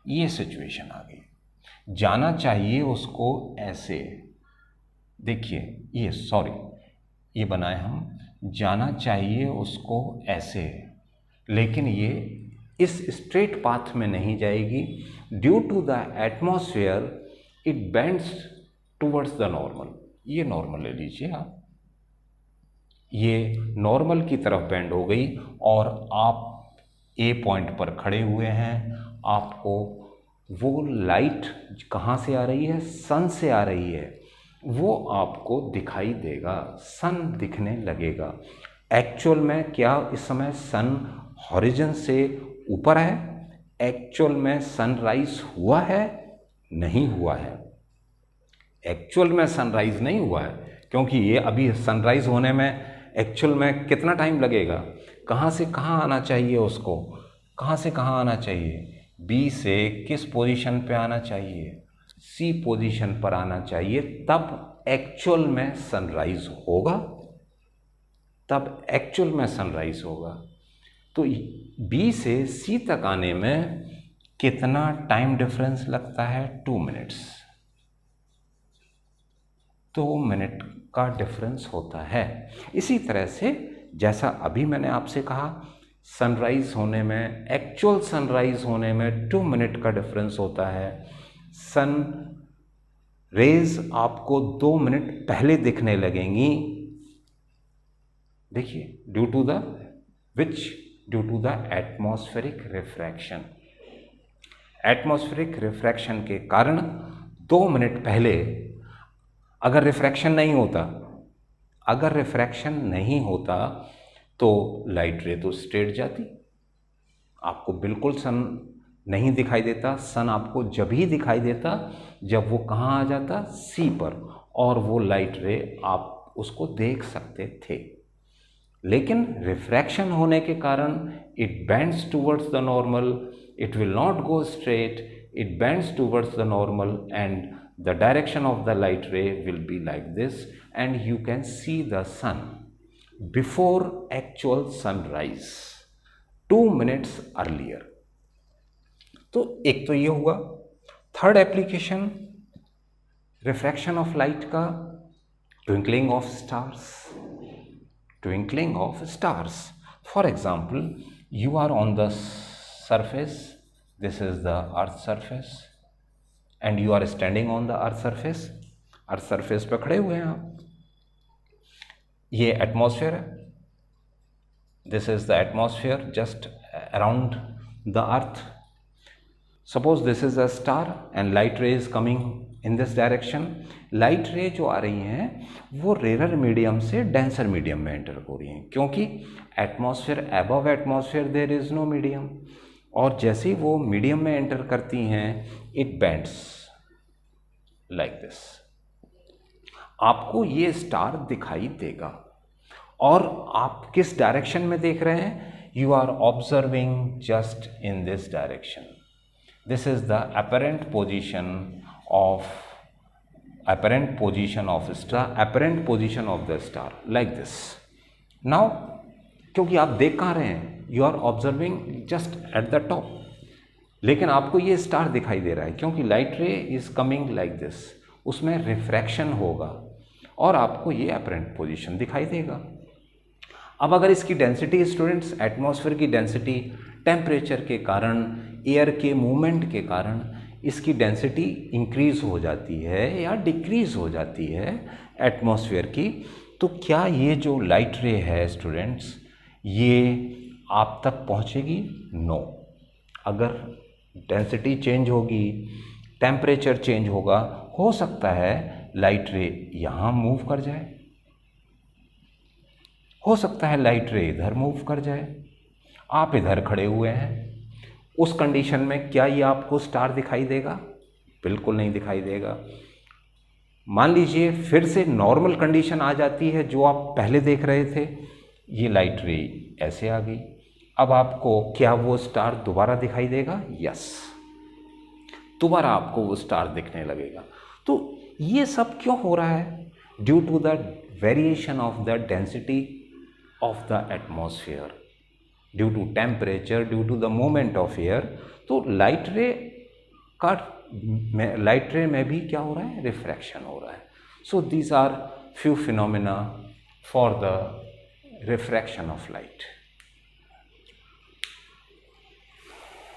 ये सिचुएशन आ गई। जाना चाहिए उसको ऐसे, देखिए ये सॉरी ये बनाए हम, जाना चाहिए उसको ऐसे, लेकिन ये इस स्ट्रेट पाथ में नहीं जाएगी। Due to the atmosphere it bends towards the normal. ये नॉर्मल ले लीजिए आप, ये नॉर्मल की तरफ बेंड हो गई, और आप ए पॉइंट पर खड़े हुए हैं। आपको वो लाइट कहाँ से आ रही है, सन से आ रही है, वो आपको दिखाई देगा, सन दिखने लगेगा। एक्चुअल में क्या इस समय सन हॉरिजन से ऊपर है, एक्चुअल में सनराइज हुआ है, नहीं हुआ है, एक्चुअल में सनराइज नहीं हुआ है, क्योंकि ये अभी सनराइज होने में एक्चुअल में कितना टाइम लगेगा, कहाँ से कहाँ आना चाहिए उसको, कहाँ से कहाँ आना चाहिए, बी से किस पोजीशन पे आना चाहिए, सी पोजीशन पर आना चाहिए, तब एक्चुअल में सनराइज होगा, तब एक्चुअल में सनराइज होगा। तो बी से सी तक आने में कितना टाइम डिफरेंस लगता है, 2 मिनट्स, 2 मिनट का डिफरेंस होता है। इसी तरह से जैसा अभी मैंने आपसे कहा, सनराइज होने में, एक्चुअल सनराइज होने में 2 मिनट का डिफरेंस होता है। सन रेज आपको 2 मिनट पहले दिखने लगेंगी, देखिए, due to the atmospheric refraction. Atmospheric refraction के कारण 2 मिनट पहले, अगर रिफ्रैक्शन नहीं होता तो लाइट रे तो स्ट्रेट जाती, आपको बिल्कुल सन नहीं दिखाई देता। सन आपको जब ही दिखाई देता जब वो कहाँ आ जाता, सी पर, और वो लाइट रे आप उसको देख सकते थे। लेकिन रिफ्रैक्शन होने के कारण it bends towards the normal, it will not go straight, it bends towards the normal, and the direction of the light ray will be like this, and you can see the sun before actual sunrise 2 minutes earlier। तो एक तो ये हुआ। Third application refraction of light का, twinkling of stars. For example, you are on the surface, this is the earth surface, and you are standing on the earth surface पे खड़े हुए हैं आप, ये एटमॉस्फेयर है, this is the atmosphere just around the earth। suppose this is a star and light ray is coming in this direction। Light ray जो आ रही हैं वो रेयर मीडियम से डेंसर मीडियम में एंटर हो रही हैं, क्योंकि atmosphere, above atmosphere there is no medium, और जैसे ही वो मीडियम में एंटर करती हैं इट बेंड्स लाइक दिस। आपको ये स्टार दिखाई देगा, और आप किस डायरेक्शन में देख रहे हैं, you are observing just in this direction. This is the apparent position of the star like this। now क्योंकि आप देख कहाँ रहे हैं, you are observing just at the top, लेकिन आपको ये स्टार दिखाई दे रहा है क्योंकि light ray is coming like this, उसमें रिफ्रैक्शन होगा और आपको ये अपरेंट पोजीशन दिखाई देगा। अब अगर इसकी डेंसिटी स्टूडेंट्स, एटमॉस्फेयर की डेंसिटी टेम्परेचर के कारण, एयर के मूवमेंट के कारण इसकी डेंसिटी इंक्रीज हो जाती है या डिक्रीज हो जाती है एटमॉस्फेयर की, तो क्या ये जो लाइट रे है स्टूडेंट्स, ये आप तक पहुंचेगी? नो। अगर डेंसिटी चेंज होगी, टेम्परेचर चेंज होगा, हो सकता है लाइट रे यहाँ मूव कर जाए, हो सकता है लाइट रे इधर मूव कर जाए। आप इधर खड़े हुए हैं, उस कंडीशन में क्या ये आपको स्टार दिखाई देगा? बिल्कुल नहीं दिखाई देगा। मान लीजिए फिर से नॉर्मल कंडीशन आ जाती है जो आप पहले देख रहे थे, ये लाइट रे ऐसे आ गई, अब आपको क्या वो स्टार दोबारा दिखाई देगा? यस, दोबारा आपको वो स्टार दिखने लगेगा। तो ये सब क्यों हो रहा है? Due to the variation of the density of the atmosphere, due to temperature, due to the movement of air. तो लाइट रे में भी क्या हो रहा है? रिफ्रैक्शन हो रहा है। So these are few phenomena for the refraction of light.